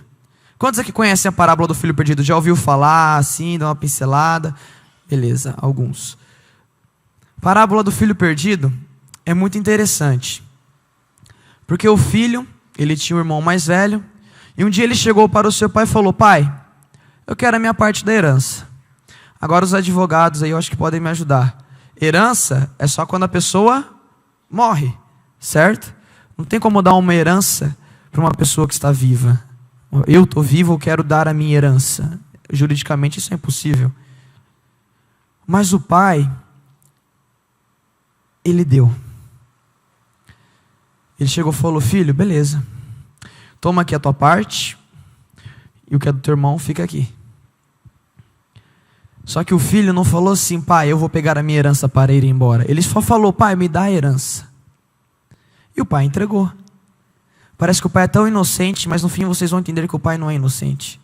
Quantos aqui conhecem a parábola do filho perdido? Já ouviu falar assim, dá uma pincelada? Beleza, alguns. A parábola do filho perdido é muito interessante. Porque o filho, ele tinha um irmão mais velho, e um dia ele chegou para o seu pai e falou, pai, eu quero a minha parte da herança. Agora os advogados aí eu acho que podem me ajudar. Herança é só quando a pessoa morre, certo? Não tem como dar uma herança para uma pessoa que está viva. Eu estou vivo, eu quero dar a minha herança. Juridicamente isso é impossível. Mas o pai, ele deu. Ele chegou e falou, filho, beleza. Toma aqui a tua parte, e o que é do teu irmão fica aqui. Só que o filho não falou assim, pai, eu vou pegar a minha herança para ir embora. Ele só falou, pai, me dá a herança. E o pai entregou. Parece que o pai é tão inocente, mas no fim vocês vão entender que o pai não é inocente.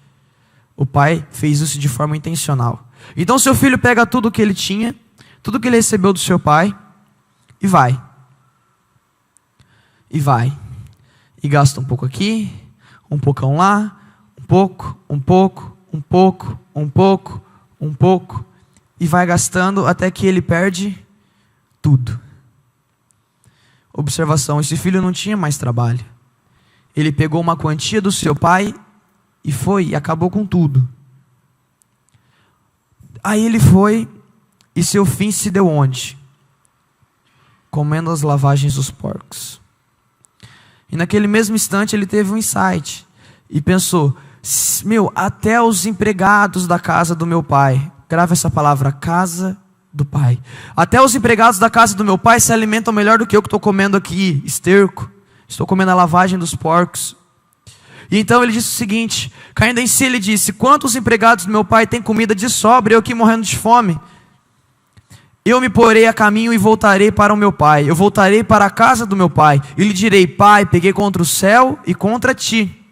O pai fez isso de forma intencional. Então seu filho pega tudo que ele tinha, tudo que ele recebeu do seu pai, e vai. E vai. E gasta um pouco aqui, um poucão lá, um pouco, um pouco, um pouco, um pouco, um pouco, e vai gastando até que ele perde tudo. Observação, esse filho não tinha mais trabalho. Ele pegou uma quantia do seu pai e foi e acabou com tudo. Aí ele foi e seu fim se deu onde? Comendo as lavagens dos porcos. E naquele mesmo instante ele teve um insight e pensou, até os empregados da casa do meu pai, grava essa palavra, casa do pai, até os empregados da casa do meu pai se alimentam melhor do que eu que estou comendo aqui, esterco, estou comendo a lavagem dos porcos. E então ele disse o seguinte, caindo em si ele disse, quantos empregados do meu pai têm comida de sobra e eu aqui morrendo de fome? Eu me porei a caminho e voltarei para o meu pai, eu voltarei para a casa do meu pai, e lhe direi, pai, peguei contra o céu e contra ti.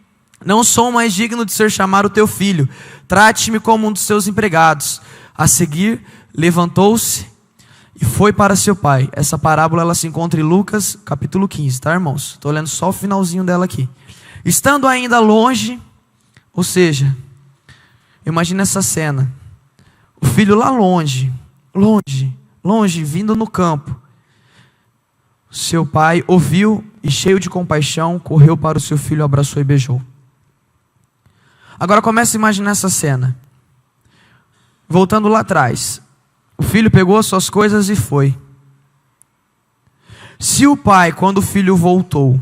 Não sou mais digno de ser chamado teu filho. Trate-me como um dos seus empregados. A seguir, levantou-se e foi para seu pai. Essa parábola ela se encontra em Lucas, capítulo 15, tá, irmãos? Estou lendo só o finalzinho dela aqui. Estando ainda longe, ou seja, imagina essa cena. O filho lá longe, vindo no campo. Seu pai ouviu e cheio de compaixão, correu para o seu filho, abraçou e beijou. Agora começa a imaginar essa cena. Voltando lá atrás. O filho pegou as suas coisas e foi. Se o pai, quando o filho voltou,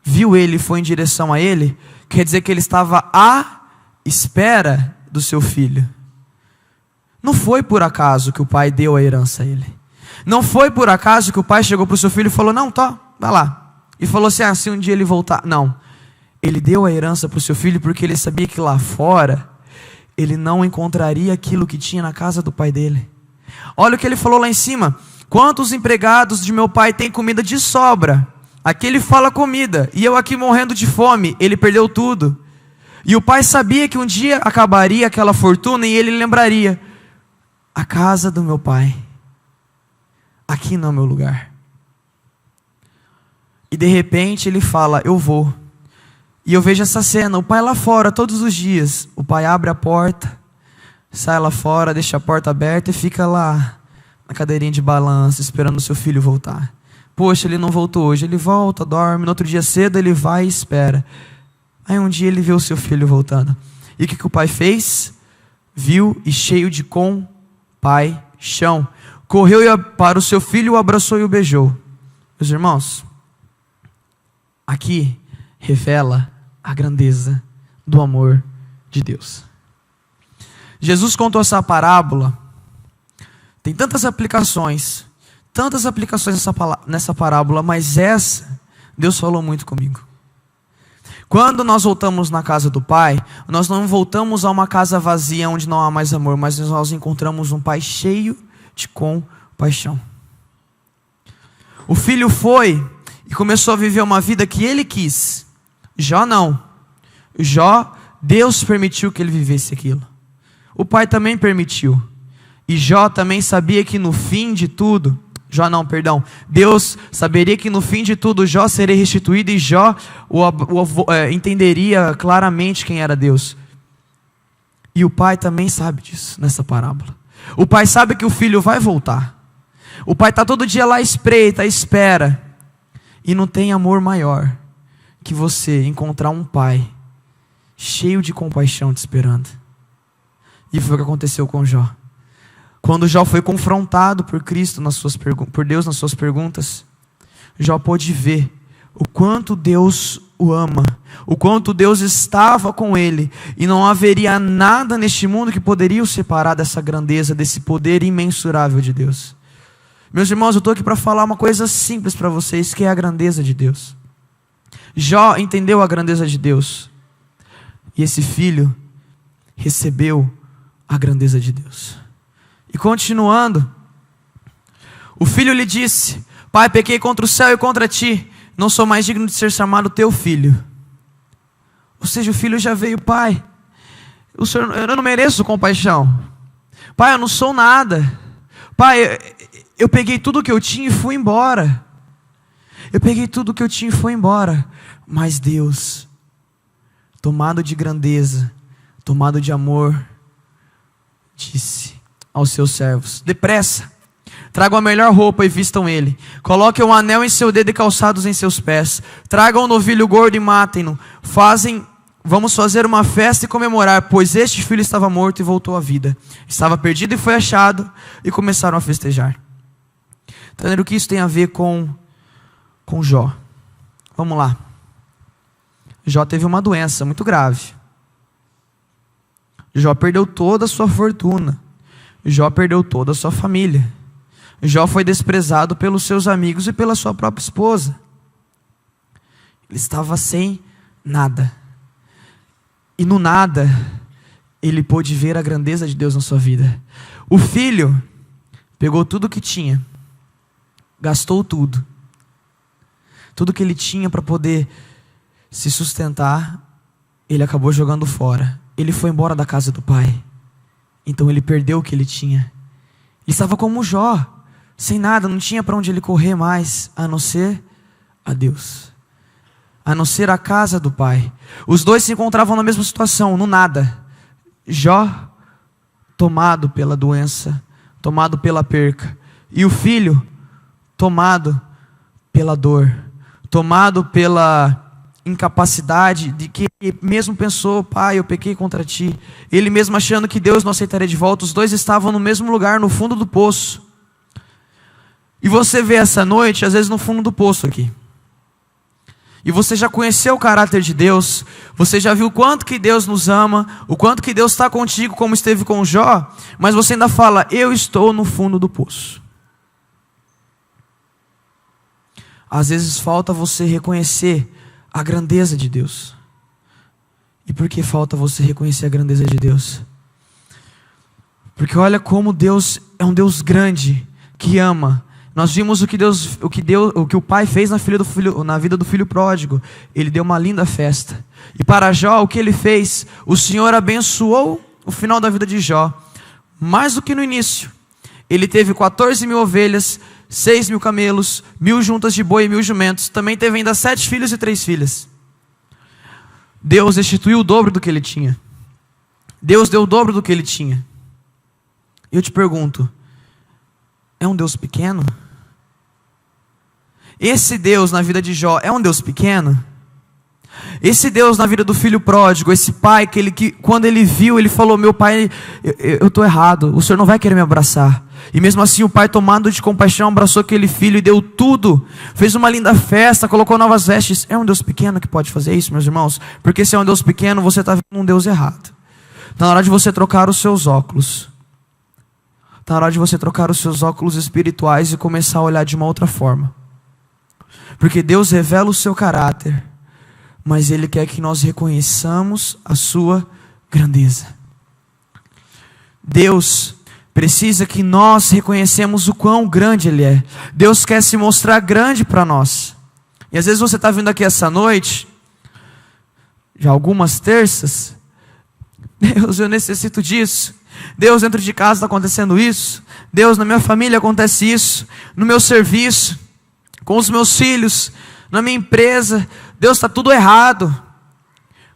viu ele e foi em direção a ele, quer dizer que ele estava à espera do seu filho. Não foi por acaso que o pai deu a herança a ele. Não foi por acaso que o pai chegou para o seu filho e falou: não, tá, vai lá. E falou assim: ah, se um dia ele voltar. Não. Ele deu a herança para o seu filho porque ele sabia que lá fora ele não encontraria aquilo que tinha na casa do pai dele. Olha o que ele falou lá em cima: quantos empregados de meu pai têm comida de sobra? Aqui ele fala comida, e eu aqui morrendo de fome. Ele perdeu tudo. E o pai sabia que um dia acabaria aquela fortuna e ele lembraria: a casa do meu pai, aqui não é o meu lugar. E de repente ele fala: eu vou. E eu vejo essa cena, o pai lá fora todos os dias. O pai abre a porta, sai lá fora, deixa a porta aberta e fica lá na cadeirinha de balanço, esperando o seu filho voltar. Poxa, ele não voltou hoje. Ele volta, dorme, no outro dia cedo ele vai e espera. Aí um dia ele vê o seu filho voltando. E o que o pai fez? Viu e cheio de compaixão, correu para o seu filho, o abraçou e o beijou. Meus irmãos, aqui revela a grandeza do amor de Deus. Jesus contou essa parábola. Tem tantas aplicações nessa parábola, mas essa, Deus falou muito comigo. Quando nós voltamos na casa do Pai, nós não voltamos a uma casa vazia onde não há mais amor, mas nós encontramos um Pai cheio de compaixão. O filho foi e começou a viver uma vida que ele quis. Jó não. Jó, Deus permitiu que ele vivesse aquilo. O pai também permitiu. E Jó também sabia que no fim de tudo, Deus saberia que no fim de tudo Jó seria restituído, e Jó entenderia claramente quem era Deus. E o pai também sabe disso nessa parábola. O pai sabe que o filho vai voltar. O pai está todo dia lá, espreita, espera. E não tem amor maior que você encontrar um pai cheio de compaixão te esperando. E foi o que aconteceu com Jó. Quando Jó foi confrontado por Cristo por Deus nas suas perguntas, Jó pôde ver o quanto Deus o ama, o quanto Deus estava com ele, e não haveria nada neste mundo que poderia o separar dessa grandeza, desse poder imensurável de Deus. Meus irmãos, eu estou aqui para falar uma coisa simples para vocês, que é a grandeza de Deus. Jó entendeu a grandeza de Deus, e esse filho recebeu a grandeza de Deus. E continuando, o filho lhe disse: pai, pequei contra o céu e contra ti, não sou mais digno de ser chamado teu filho. Ou seja, o filho já veio: pai, eu não mereço compaixão. Pai, eu não sou nada. Pai, eu peguei tudo que eu tinha e fui embora. Mas Deus, tomado de grandeza, tomado de amor, disse aos seus servos: depressa, tragam a melhor roupa e vistam ele. Coloquem um anel em seu dedo e calçados em seus pés. Tragam um novilho gordo e matem-no. Vamos fazer uma festa e comemorar, pois este filho estava morto e voltou à vida. Estava perdido e foi achado, e começaram a festejar. Entendendo o que isso tem a ver com Jó? Vamos lá. Jó teve uma doença muito grave. Jó perdeu toda a sua fortuna. Jó perdeu toda a sua família. Jó foi desprezado pelos seus amigos e pela sua própria esposa. Ele estava sem nada. E no nada, ele pôde ver a grandeza de Deus na sua vida. O filho pegou tudo o que tinha, gastou tudo. Tudo que ele tinha para poder se sustentar, ele acabou jogando fora. Ele foi embora da casa do pai. Então ele perdeu o que ele tinha. Ele estava como Jó, sem nada, não tinha para onde ele correr mais, a não ser a Deus, a não ser a casa do pai. Os dois se encontravam na mesma situação, no nada. Jó, tomado pela doença, tomado pela perca. E o filho, tomado pela dor, tomado pela incapacidade, de que ele mesmo pensou: pai, eu pequei contra ti. Ele mesmo achando que Deus não aceitaria de volta. Os dois estavam no mesmo lugar, no fundo do poço. E você vê essa noite, às vezes no fundo do poço aqui. E você já conheceu o caráter de Deus, você já viu o quanto que Deus nos ama, o quanto que Deus está contigo, como esteve com Jó, mas você ainda fala, eu estou no fundo do poço. Às vezes falta você reconhecer a grandeza de Deus. E por que falta você reconhecer a grandeza de Deus? Porque olha como Deus é um Deus grande, que ama. Nós vimos o que o pai fez na vida do filho pródigo. Ele deu uma linda festa. E para Jó, o que ele fez? O Senhor abençoou o final da vida de Jó, mais do que no início. Ele teve 14.000 ovelhas, 6.000 camelos, 1.000 juntas de boi e 1.000 jumentos. Também teve ainda 7 filhos e 3 filhas. Deus restituiu o dobro do que ele tinha. Deus deu o dobro do que ele tinha. Eu te pergunto, é um Deus pequeno? Esse Deus na vida de Jó é um Deus pequeno? Esse Deus na vida do filho pródigo, esse pai que quando ele viu, ele falou, meu pai, eu estou errado, o senhor não vai querer me abraçar. E mesmo assim o pai, tomado de compaixão, abraçou aquele filho e deu tudo, fez uma linda festa, colocou novas vestes. É um Deus pequeno que pode fazer isso, meus irmãos? Porque se é um Deus pequeno, você está vendo um Deus errado. Está na hora de você trocar os seus óculos. Está na hora de você trocar os seus óculos espirituais e começar a olhar de uma outra forma. Porque Deus revela o seu caráter, mas Ele quer que nós reconheçamos a sua grandeza. Deus precisa que nós reconhecemos o quão grande Ele é. Deus quer se mostrar grande para nós. E às vezes você está vindo aqui essa noite, já algumas terças, Deus, eu necessito disso. Deus, dentro de casa está acontecendo isso. Deus, na minha família acontece isso. No meu serviço, com os meus filhos, na minha empresa, Deus, está tudo errado.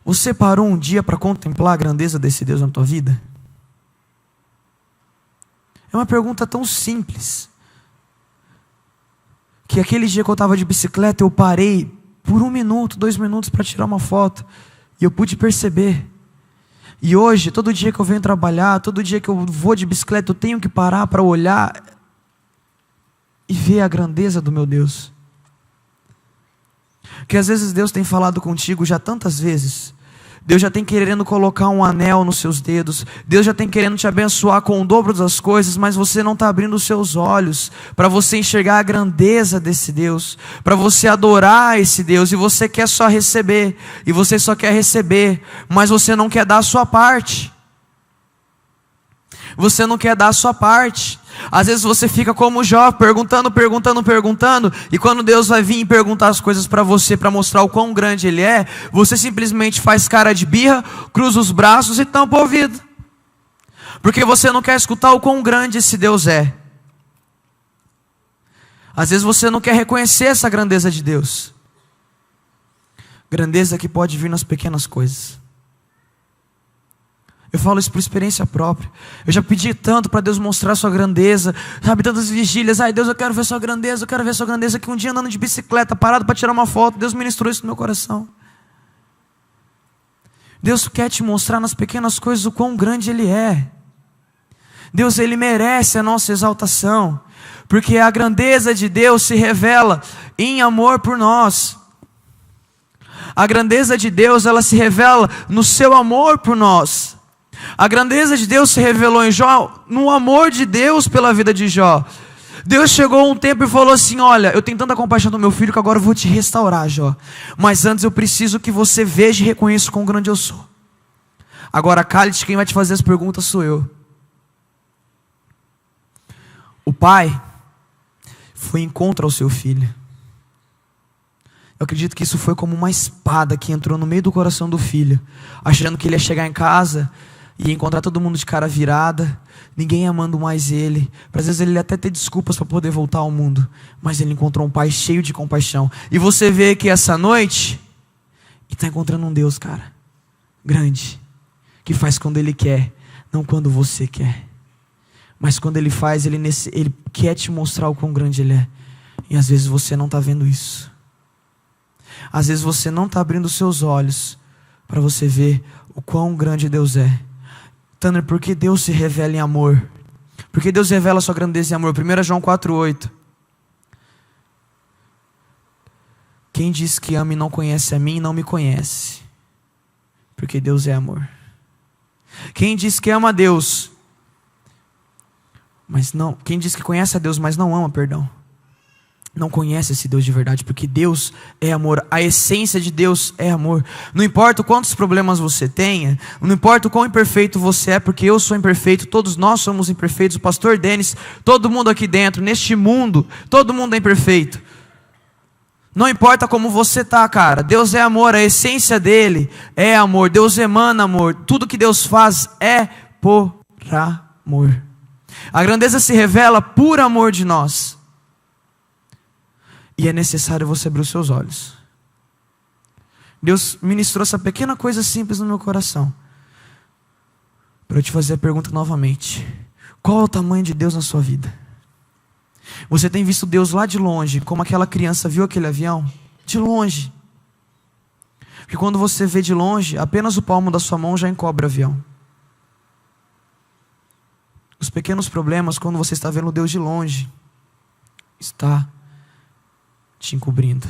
Você parou um dia para contemplar a grandeza desse Deus na tua vida? É uma pergunta tão simples, que aquele dia que eu estava de bicicleta, eu parei por 1 minuto, 2 minutos para tirar uma foto, e eu pude perceber. E hoje, todo dia que eu venho trabalhar, todo dia que eu vou de bicicleta, eu tenho que parar para olhar e ver a grandeza do meu Deus. Porque às vezes Deus tem falado contigo já tantas vezes. Deus já tem querendo colocar um anel nos seus dedos. Deus já tem querendo te abençoar com o dobro das coisas, mas você não está abrindo os seus olhos para você enxergar a grandeza desse Deus, para você adorar esse Deus, e você quer só receber, e você só quer receber, mas você não quer dar a sua parte. Você não quer dar a sua parte. Às vezes você fica como Jó, perguntando, e quando Deus vai vir e perguntar as coisas para você, para mostrar o quão grande Ele é, você simplesmente faz cara de birra, cruza os braços e tampa o ouvido, porque você não quer escutar o quão grande esse Deus é. Às vezes você não quer reconhecer essa grandeza de Deus, grandeza que pode vir nas pequenas coisas. Eu falo isso por experiência própria. Eu já pedi tanto para Deus mostrar sua grandeza, sabe, tantas vigílias. Ai Deus, eu quero ver sua grandeza, eu quero ver sua grandeza. Que um dia andando de bicicleta, parado para tirar uma foto, Deus ministrou isso no meu coração. Deus quer te mostrar nas pequenas coisas o quão grande Ele é. Deus, Ele merece a nossa exaltação, porque a grandeza de Deus se revela em amor por nós. A grandeza de Deus, ela se revela no seu amor por nós. A grandeza de Deus se revelou em Jó, no amor de Deus pela vida de Jó. Deus chegou um tempo e falou assim: olha, eu tenho tanta compaixão do meu filho que agora eu vou te restaurar, Jó. Mas antes eu preciso que você veja e reconheça quão grande eu sou. Agora cale-te, quem vai te fazer as perguntas sou eu. O pai foi em contra ao seu filho. Eu acredito que isso foi como uma espada que entrou no meio do coração do filho, achando que ele ia chegar em casa e encontrar todo mundo de cara virada, ninguém amando mais ele. Às vezes ele ia até ter desculpas para poder voltar ao mundo, mas ele encontrou um pai cheio de compaixão. E você vê que essa noite ele está encontrando um Deus, cara, grande, que faz quando Ele quer, não quando você quer. Mas quando Ele faz, Ele quer te mostrar o quão grande Ele é. E às vezes você não está vendo isso. Às vezes você não está abrindo os seus olhos para você ver o quão grande Deus é. Tanner, por que Deus se revela em amor? Por que Deus revela a sua grandeza em amor? 1 João 4,8. Quem diz que ama e não conhece a mim, não me conhece, porque Deus é amor. Quem diz que ama a Deus, quem diz que conhece a Deus, mas não ama, não conhece esse Deus de verdade, porque Deus é amor. A essência de Deus é amor. Não importa quantos problemas você tenha, não importa o quão imperfeito você é, porque eu sou imperfeito, todos nós somos imperfeitos, o pastor Denis, todo mundo aqui dentro, neste mundo, todo mundo é imperfeito. Não importa como você está, cara, Deus é amor, a essência dele é amor, Deus emana amor, tudo que Deus faz é por amor. A grandeza se revela por amor de nós. E é necessário você abrir os seus olhos. Deus ministrou essa pequena coisa simples no meu coração, para eu te fazer a pergunta novamente: qual é o tamanho de Deus na sua vida? Você tem visto Deus lá de longe, como aquela criança viu aquele avião? De longe. Porque quando você vê de longe, apenas o palmo da sua mão já encobre o avião. Os pequenos problemas, quando você está vendo Deus de longe, está te encobrindo.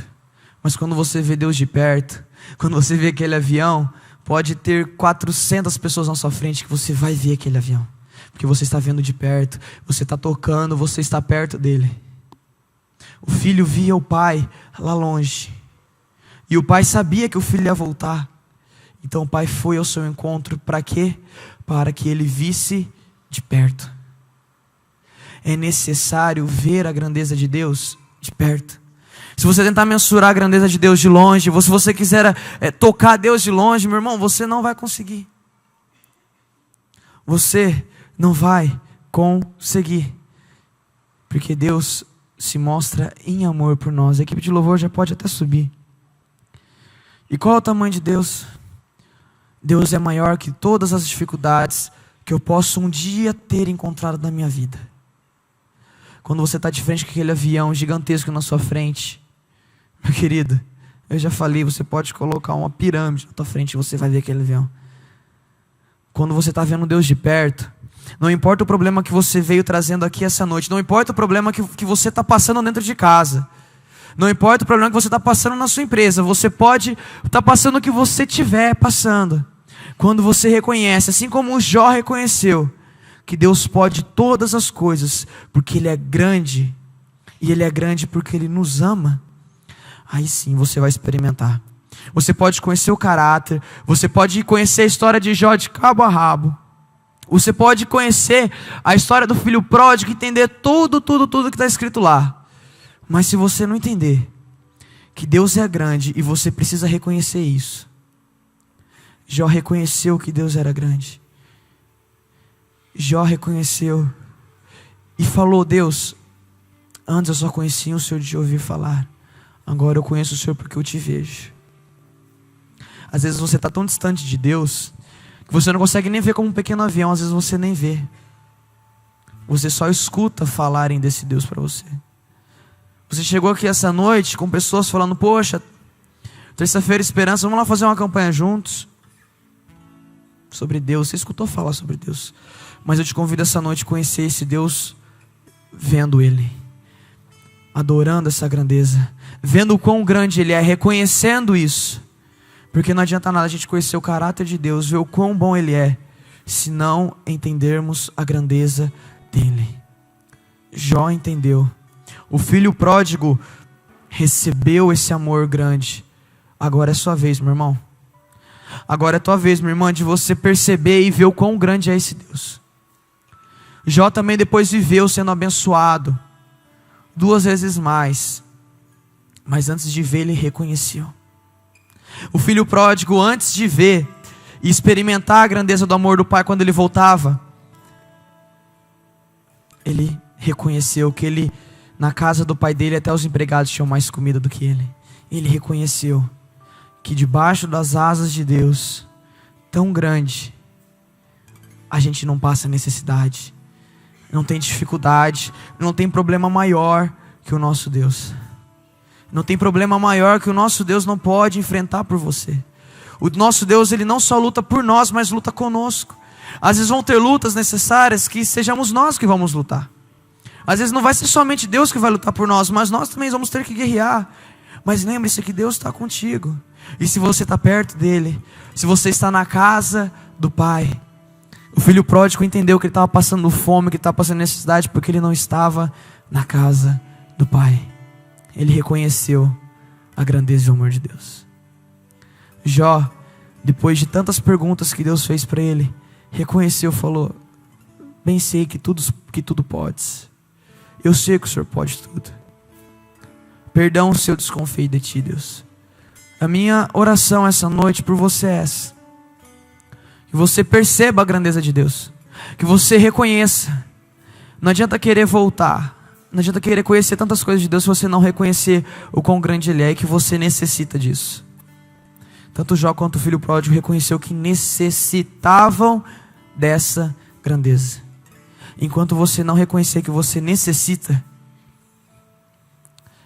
Mas quando você vê Deus de perto, quando você vê aquele avião, pode ter 400 pessoas na sua frente que você vai ver aquele avião, porque você está vendo de perto, você está tocando, você está perto dele. O filho via o pai lá longe, e o pai sabia que o filho ia voltar, então o pai foi ao seu encontro. Para quê? Para que ele visse de perto. É necessário ver a grandeza de Deus de perto. Se você tentar mensurar a grandeza de Deus de longe, se você quiser tocar Deus de longe, meu irmão, você não vai conseguir. Você não vai conseguir, porque Deus se mostra em amor por nós. A equipe de louvor já pode até subir. E qual é o tamanho de Deus? Deus é maior que todas as dificuldades que eu posso um dia ter encontrado na minha vida. Quando você está de frente com aquele avião gigantesco na sua frente, meu querido, eu já falei, você pode colocar uma pirâmide na tua frente e você vai ver aquele avião. Quando você está vendo Deus de perto, não importa o problema que você veio trazendo aqui essa noite, não importa o problema que você está passando dentro de casa, não importa o problema que você está passando na sua empresa, você pode estar passando o que você estiver passando. Quando você reconhece, assim como o Jó reconheceu, que Deus pode todas as coisas, porque Ele é grande, e Ele é grande porque Ele nos ama, aí sim você vai experimentar. Você pode conhecer o caráter, você pode conhecer a história de Jó de cabo a rabo, você pode conhecer a história do filho pródigo, entender tudo que está escrito lá. Mas se você não entender que Deus é grande e você precisa reconhecer isso, Jó reconheceu que Deus era grande. Jó reconheceu e falou: Deus, antes eu só conhecia o Senhor de ouvir falar, agora eu conheço o Senhor porque eu te vejo. Às vezes você está tão distante de Deus que você não consegue nem ver como um pequeno avião. Às vezes você nem vê, você só escuta falarem desse Deus para você. Você chegou aqui essa noite com pessoas falando: poxa, terça-feira Esperança, vamos lá fazer uma campanha juntos sobre Deus. Você escutou falar sobre Deus, mas eu te convido essa noite a conhecer esse Deus, vendo Ele, adorando essa grandeza, vendo o quão grande Ele é, reconhecendo isso. Porque não adianta nada a gente conhecer o caráter de Deus, ver o quão bom Ele é, se não entendermos a grandeza dEle. Jó entendeu. O filho pródigo recebeu esse amor grande. Agora é sua vez, meu irmão. Agora é tua vez, minha irmã, de você perceber e ver o quão grande é esse Deus. Jó também depois viveu sendo abençoado 2 vezes mais, mas antes de ver, ele reconheceu. O filho pródigo, antes de ver e experimentar a grandeza do amor do pai quando ele voltava, ele reconheceu que ele, na casa do pai dele, até os empregados tinham mais comida do que ele. Ele reconheceu que debaixo das asas de Deus, tão grande, a gente não passa necessidade, não tem dificuldade, não tem problema maior que o nosso Deus. Não tem problema maior que o nosso Deus não pode enfrentar por você. O nosso Deus, Ele não só luta por nós, mas luta conosco. Às vezes vão ter lutas necessárias que sejamos nós que vamos lutar. Às vezes não vai ser somente Deus que vai lutar por nós, mas nós também vamos ter que guerrear. Mas lembre-se que Deus está contigo. E se você está perto dele, se você está na casa do Pai. O filho pródigo entendeu que ele estava passando fome, que ele estava passando necessidade, porque ele não estava na casa do Pai. Ele reconheceu a grandeza e o amor de Deus. Jó, depois de tantas perguntas que Deus fez para ele, reconheceu, falou: bem sei que tudo podes. Eu sei que o Senhor pode tudo. Perdão se eu desconfiei de ti, Deus. A minha oração essa noite por você é essa: que você perceba a grandeza de Deus, que você reconheça. Não adianta querer voltar, não adianta querer conhecer tantas coisas de Deus se você não reconhecer o quão grande Ele é e que você necessita disso. Tanto Jó quanto o filho pródigo reconheceu que necessitavam dessa grandeza. Enquanto você não reconhecer que você necessita,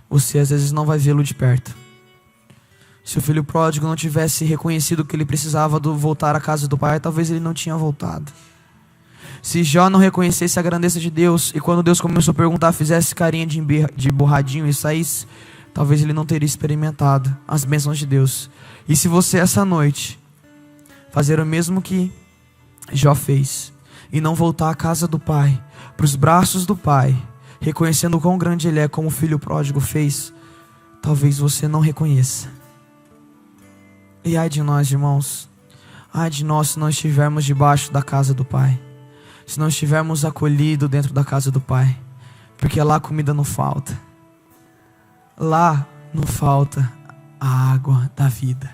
você às vezes não vai vê-lo de perto. Se o filho pródigo não tivesse reconhecido que ele precisava voltar à casa do Pai, talvez ele não tinha voltado. Se Jó não reconhecesse a grandeza de Deus, e quando Deus começou a perguntar, fizesse carinha de borradinho e saísse, talvez ele não teria experimentado as bênçãos de Deus. E se você essa noite fazer o mesmo que Jó fez, e não voltar à casa do Pai, para os braços do Pai, reconhecendo o quão grande Ele é, como o filho pródigo fez, talvez você não reconheça. E ai de nós, irmãos, ai de nós se não estivermos debaixo da casa do Pai, se não estivermos acolhidos dentro da casa do Pai, porque lá a comida não falta, lá não falta a água da vida,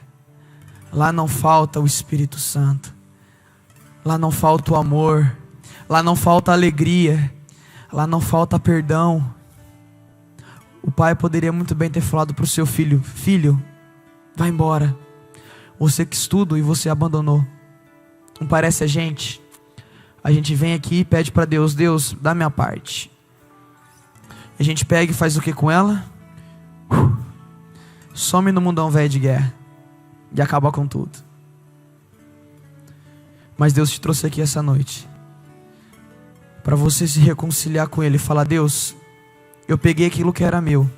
lá não falta o Espírito Santo, lá não falta o amor, lá não falta a alegria, lá não falta perdão. O pai poderia muito bem ter falado para o seu filho: filho, vai embora, você que estuda e você abandonou. Não parece a gente vem aqui e pede para Deus: Deus, dá minha parte. A gente pega e faz o que com ela? Some no mundão velho de guerra e acaba com tudo. Mas Deus te trouxe aqui essa noite para você se reconciliar com Ele e falar: Deus, eu peguei aquilo que era meu,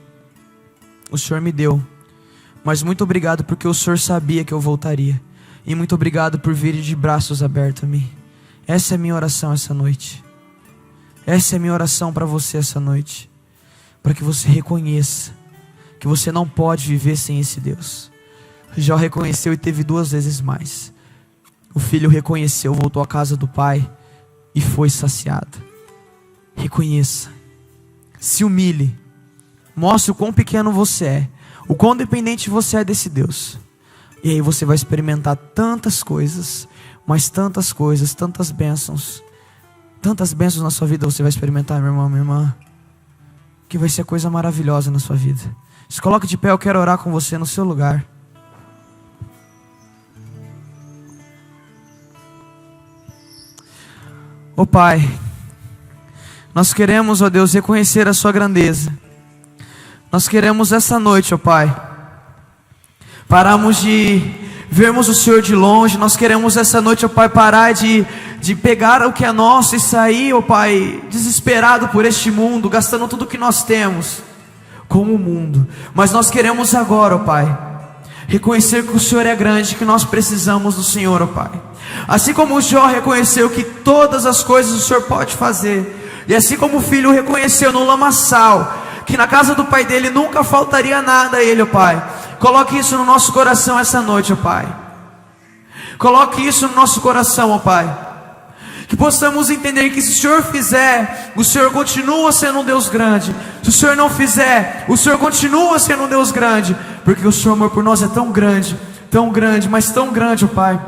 o Senhor me deu, mas muito obrigado porque o Senhor sabia que eu voltaria, e muito obrigado por vir de braços abertos a mim. Essa é a minha oração essa noite. Essa é a minha oração para você essa noite, para que você reconheça que você não pode viver sem esse Deus. Jó reconheceu e teve 2 vezes mais. O filho reconheceu, voltou à casa do pai e foi saciado. Reconheça, se humilhe, mostre o quão pequeno você é, o quão dependente você é desse Deus. E aí você vai experimentar tantas coisas, mas tantas coisas, tantas bênçãos na sua vida você vai experimentar, meu irmão, minha irmã, que vai ser coisa maravilhosa na sua vida. Se coloque de pé, eu quero orar com você no seu lugar. Ó Pai, nós queremos, ó Deus, reconhecer a sua grandeza. Nós queremos essa noite, ó Pai, paramos de vermos o Senhor de longe. Nós queremos essa noite, ó Pai, parar de pegar o que é nosso e sair, ó Pai, desesperado por este mundo, gastando tudo que nós temos com o mundo. Mas nós queremos agora, ó Pai, reconhecer que o Senhor é grande, que nós precisamos do Senhor, ó Pai. Assim como o Jó reconheceu que todas as coisas o Senhor pode fazer, e assim como o filho reconheceu no lamaçal que na casa do pai dele nunca faltaria nada a ele, ó Pai, coloque isso no nosso coração essa noite, ó Pai. Coloque isso no nosso coração, ó Pai, que possamos entender que se o Senhor fizer, o Senhor continua sendo um Deus grande. Se o Senhor não fizer, o Senhor continua sendo um Deus grande, porque o seu amor por nós é tão grande, mas tão grande, ó Pai,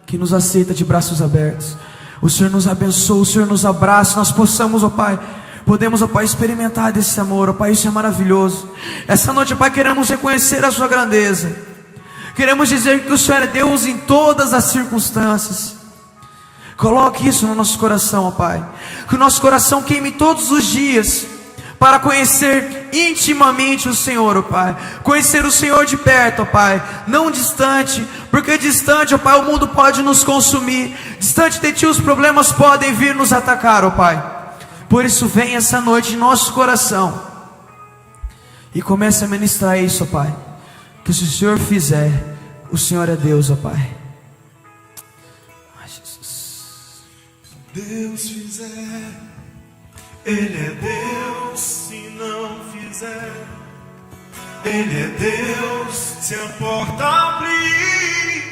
que nos aceita de braços abertos. O Senhor nos abençoa, o Senhor nos abraça, nós possamos, ó Pai, podemos, ó Pai, experimentar desse amor, ó Pai, isso é maravilhoso. Essa noite, ó Pai, queremos reconhecer a sua grandeza, queremos dizer que o Senhor é Deus em todas as circunstâncias. Coloque isso no nosso coração, ó Pai, que o nosso coração queime todos os dias para conhecer intimamente o Senhor, ó Pai, conhecer o Senhor de perto, ó Pai, não distante, porque distante, ó Pai, o mundo pode nos consumir, distante de Ti os problemas podem vir nos atacar, ó Pai. Por isso vem essa noite em nosso coração E comece a ministrar isso, ó Pai. Que se o Senhor fizer, o Senhor é Deus, ó Pai. Ai, Jesus. Deus fizer, Ele é Deus. Se não fizer, Ele é Deus. Se a porta abrir,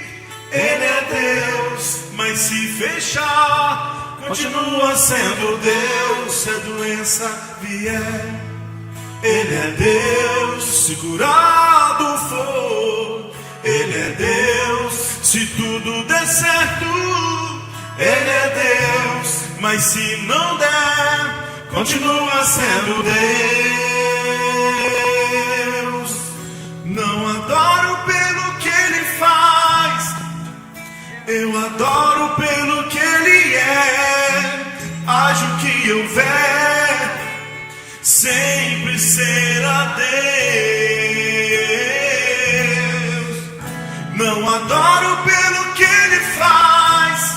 Ele é Deus. Mas se fechar, continua sendo Deus. Se a doença vier, Ele é Deus. Se curado for, Ele é Deus. Se tudo der certo, Ele é Deus. Mas se não der, continua sendo Deus. Não adoro pelo que Ele faz, eu adoro pelo que Ele é. Haja o que houver, sempre será Deus. Não adoro pelo que Ele faz,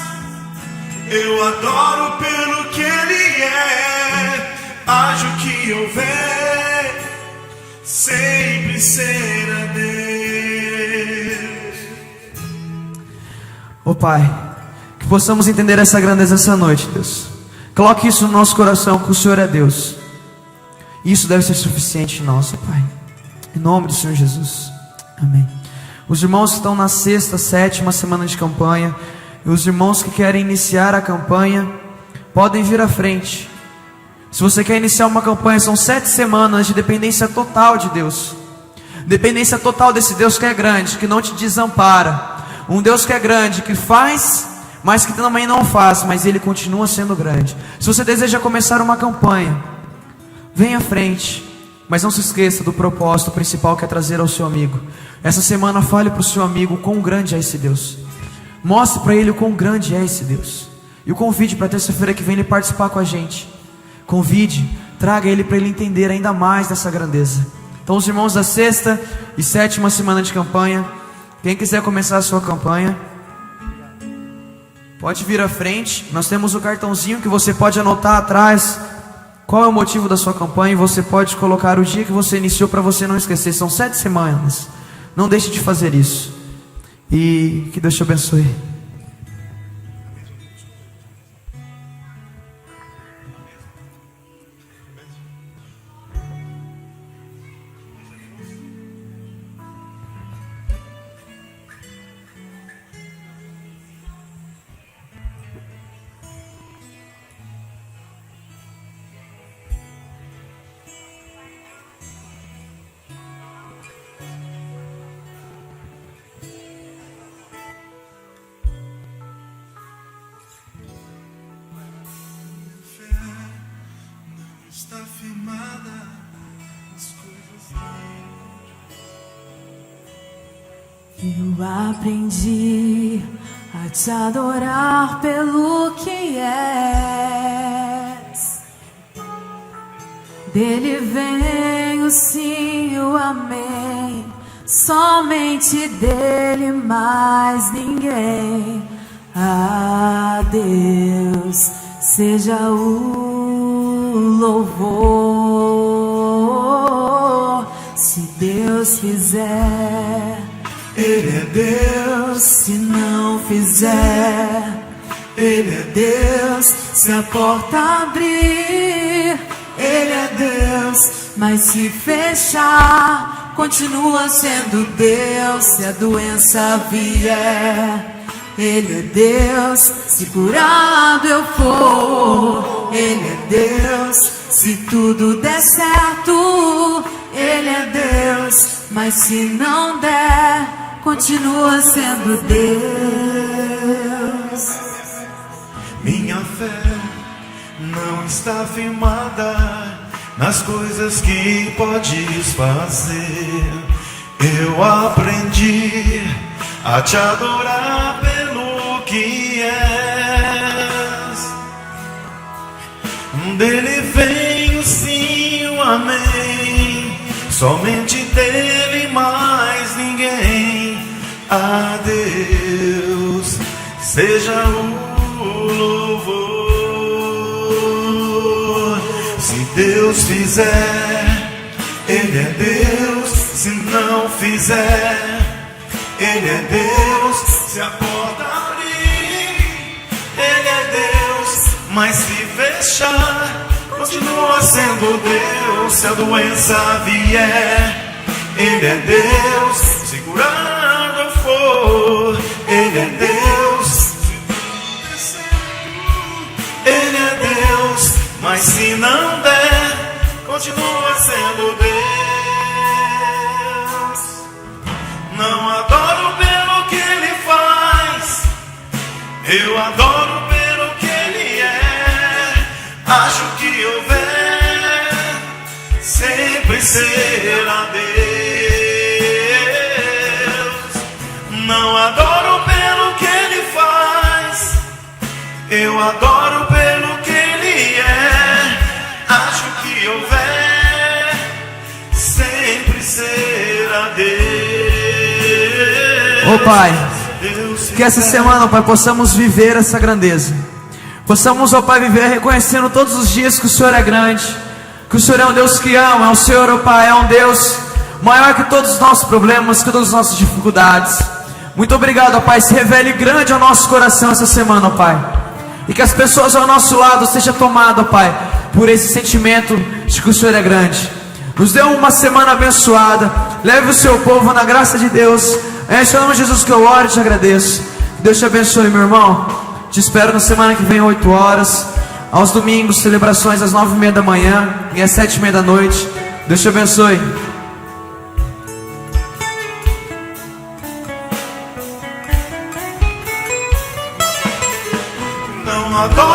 eu adoro pelo que Ele é. Haja o que houver, sempre será Deus. Ó Pai, que possamos entender essa grandeza essa noite, Deus. Coloque isso no nosso coração, que o Senhor é Deus. Isso deve ser suficiente em nós, ó Pai. Em nome do Senhor Jesus. Amém. Os irmãos que estão na 6ª, 7ª semana de campanha, e os irmãos que querem iniciar a campanha, podem vir à frente. Se você quer iniciar uma campanha, são 7 semanas de dependência total de Deus. Dependência total desse Deus que é grande, que não te desampara. Um Deus que é grande, que faz, mas que também não faz, mas Ele continua sendo grande. Se você deseja começar uma campanha, venha à frente, mas não se esqueça do propósito principal, que é trazer ao seu amigo. Essa semana fale para o seu amigo quão grande é esse Deus. Mostre para ele o quão grande é esse Deus. E o convide para terça-feira que vem ele participar com a gente. Convide, traga ele para ele entender ainda mais dessa grandeza. Então os irmãos da 6ª e 7ª semana de campanha, quem quiser começar a sua campanha, pode vir à frente. Nós temos o cartãozinho que você pode anotar atrás qual é o motivo da sua campanha, e você pode colocar o dia que você iniciou para você não esquecer. São 7 semanas. Não deixe de fazer isso. E que Deus te abençoe. Está firmada nas coisas. Eu aprendi a te adorar pelo que és. Dele vem o sim e o amém. Somente dele, mais ninguém. A Deus seja o louvor. Se Deus fizer, Ele é Deus. se não fizer, Ele é Deus. Se a porta abrir, Ele é Deus. Mas se fechar, continua sendo Deus. Se a doença vier, Ele é Deus. Se curado eu for, Ele é Deus. Se tudo der certo, Ele é Deus. Mas se não der, continua sendo Deus. Minha fé não está firmada nas coisas que podes fazer. Eu aprendi a te adorar pelo que és. Dele vem o sim e o amém. Somente dele, mais ninguém. A Deus seja o louvor. Se Deus fizer, Ele é Deus se não fizer. Ele é Deus se a porta abrir. Ele é Deus, mas se fechar, continua sendo Deus. Se a doença vier, Ele é Deus, se curar não for. Ele é Deus, Ele é Deus, mas se não der, continua sendo Deus. Não adoro pelo que Ele faz, eu adoro pelo que Ele é. Acho que houver, sempre será Deus. Não adoro pelo que Ele faz, eu adoro pelo que Ele é. Acho que houver, sempre será Deus. Ô Pai, que essa semana, ó Pai, possamos viver essa grandeza. Possamos, ó Pai, viver reconhecendo todos os dias que o Senhor é grande, que o Senhor é um Deus que ama. O Senhor, ó Pai, é um Deus maior que todos os nossos problemas, que todas as nossas dificuldades. Muito obrigado, ó Pai, se revele grande ao nosso coração essa semana, ó Pai. E que as pessoas ao nosso lado sejam tomadas, ó Pai, por esse sentimento de que o Senhor é grande. Nos dê uma semana abençoada. Leve o seu povo na graça de Deus. É em seu nome, Jesus, que eu oro e te agradeço. Deus te abençoe, meu irmão. Te espero na semana que vem, 8 horas. Aos domingos, celebrações às 9h30 da manhã e às 7h30 da noite. Deus te abençoe. Não adoro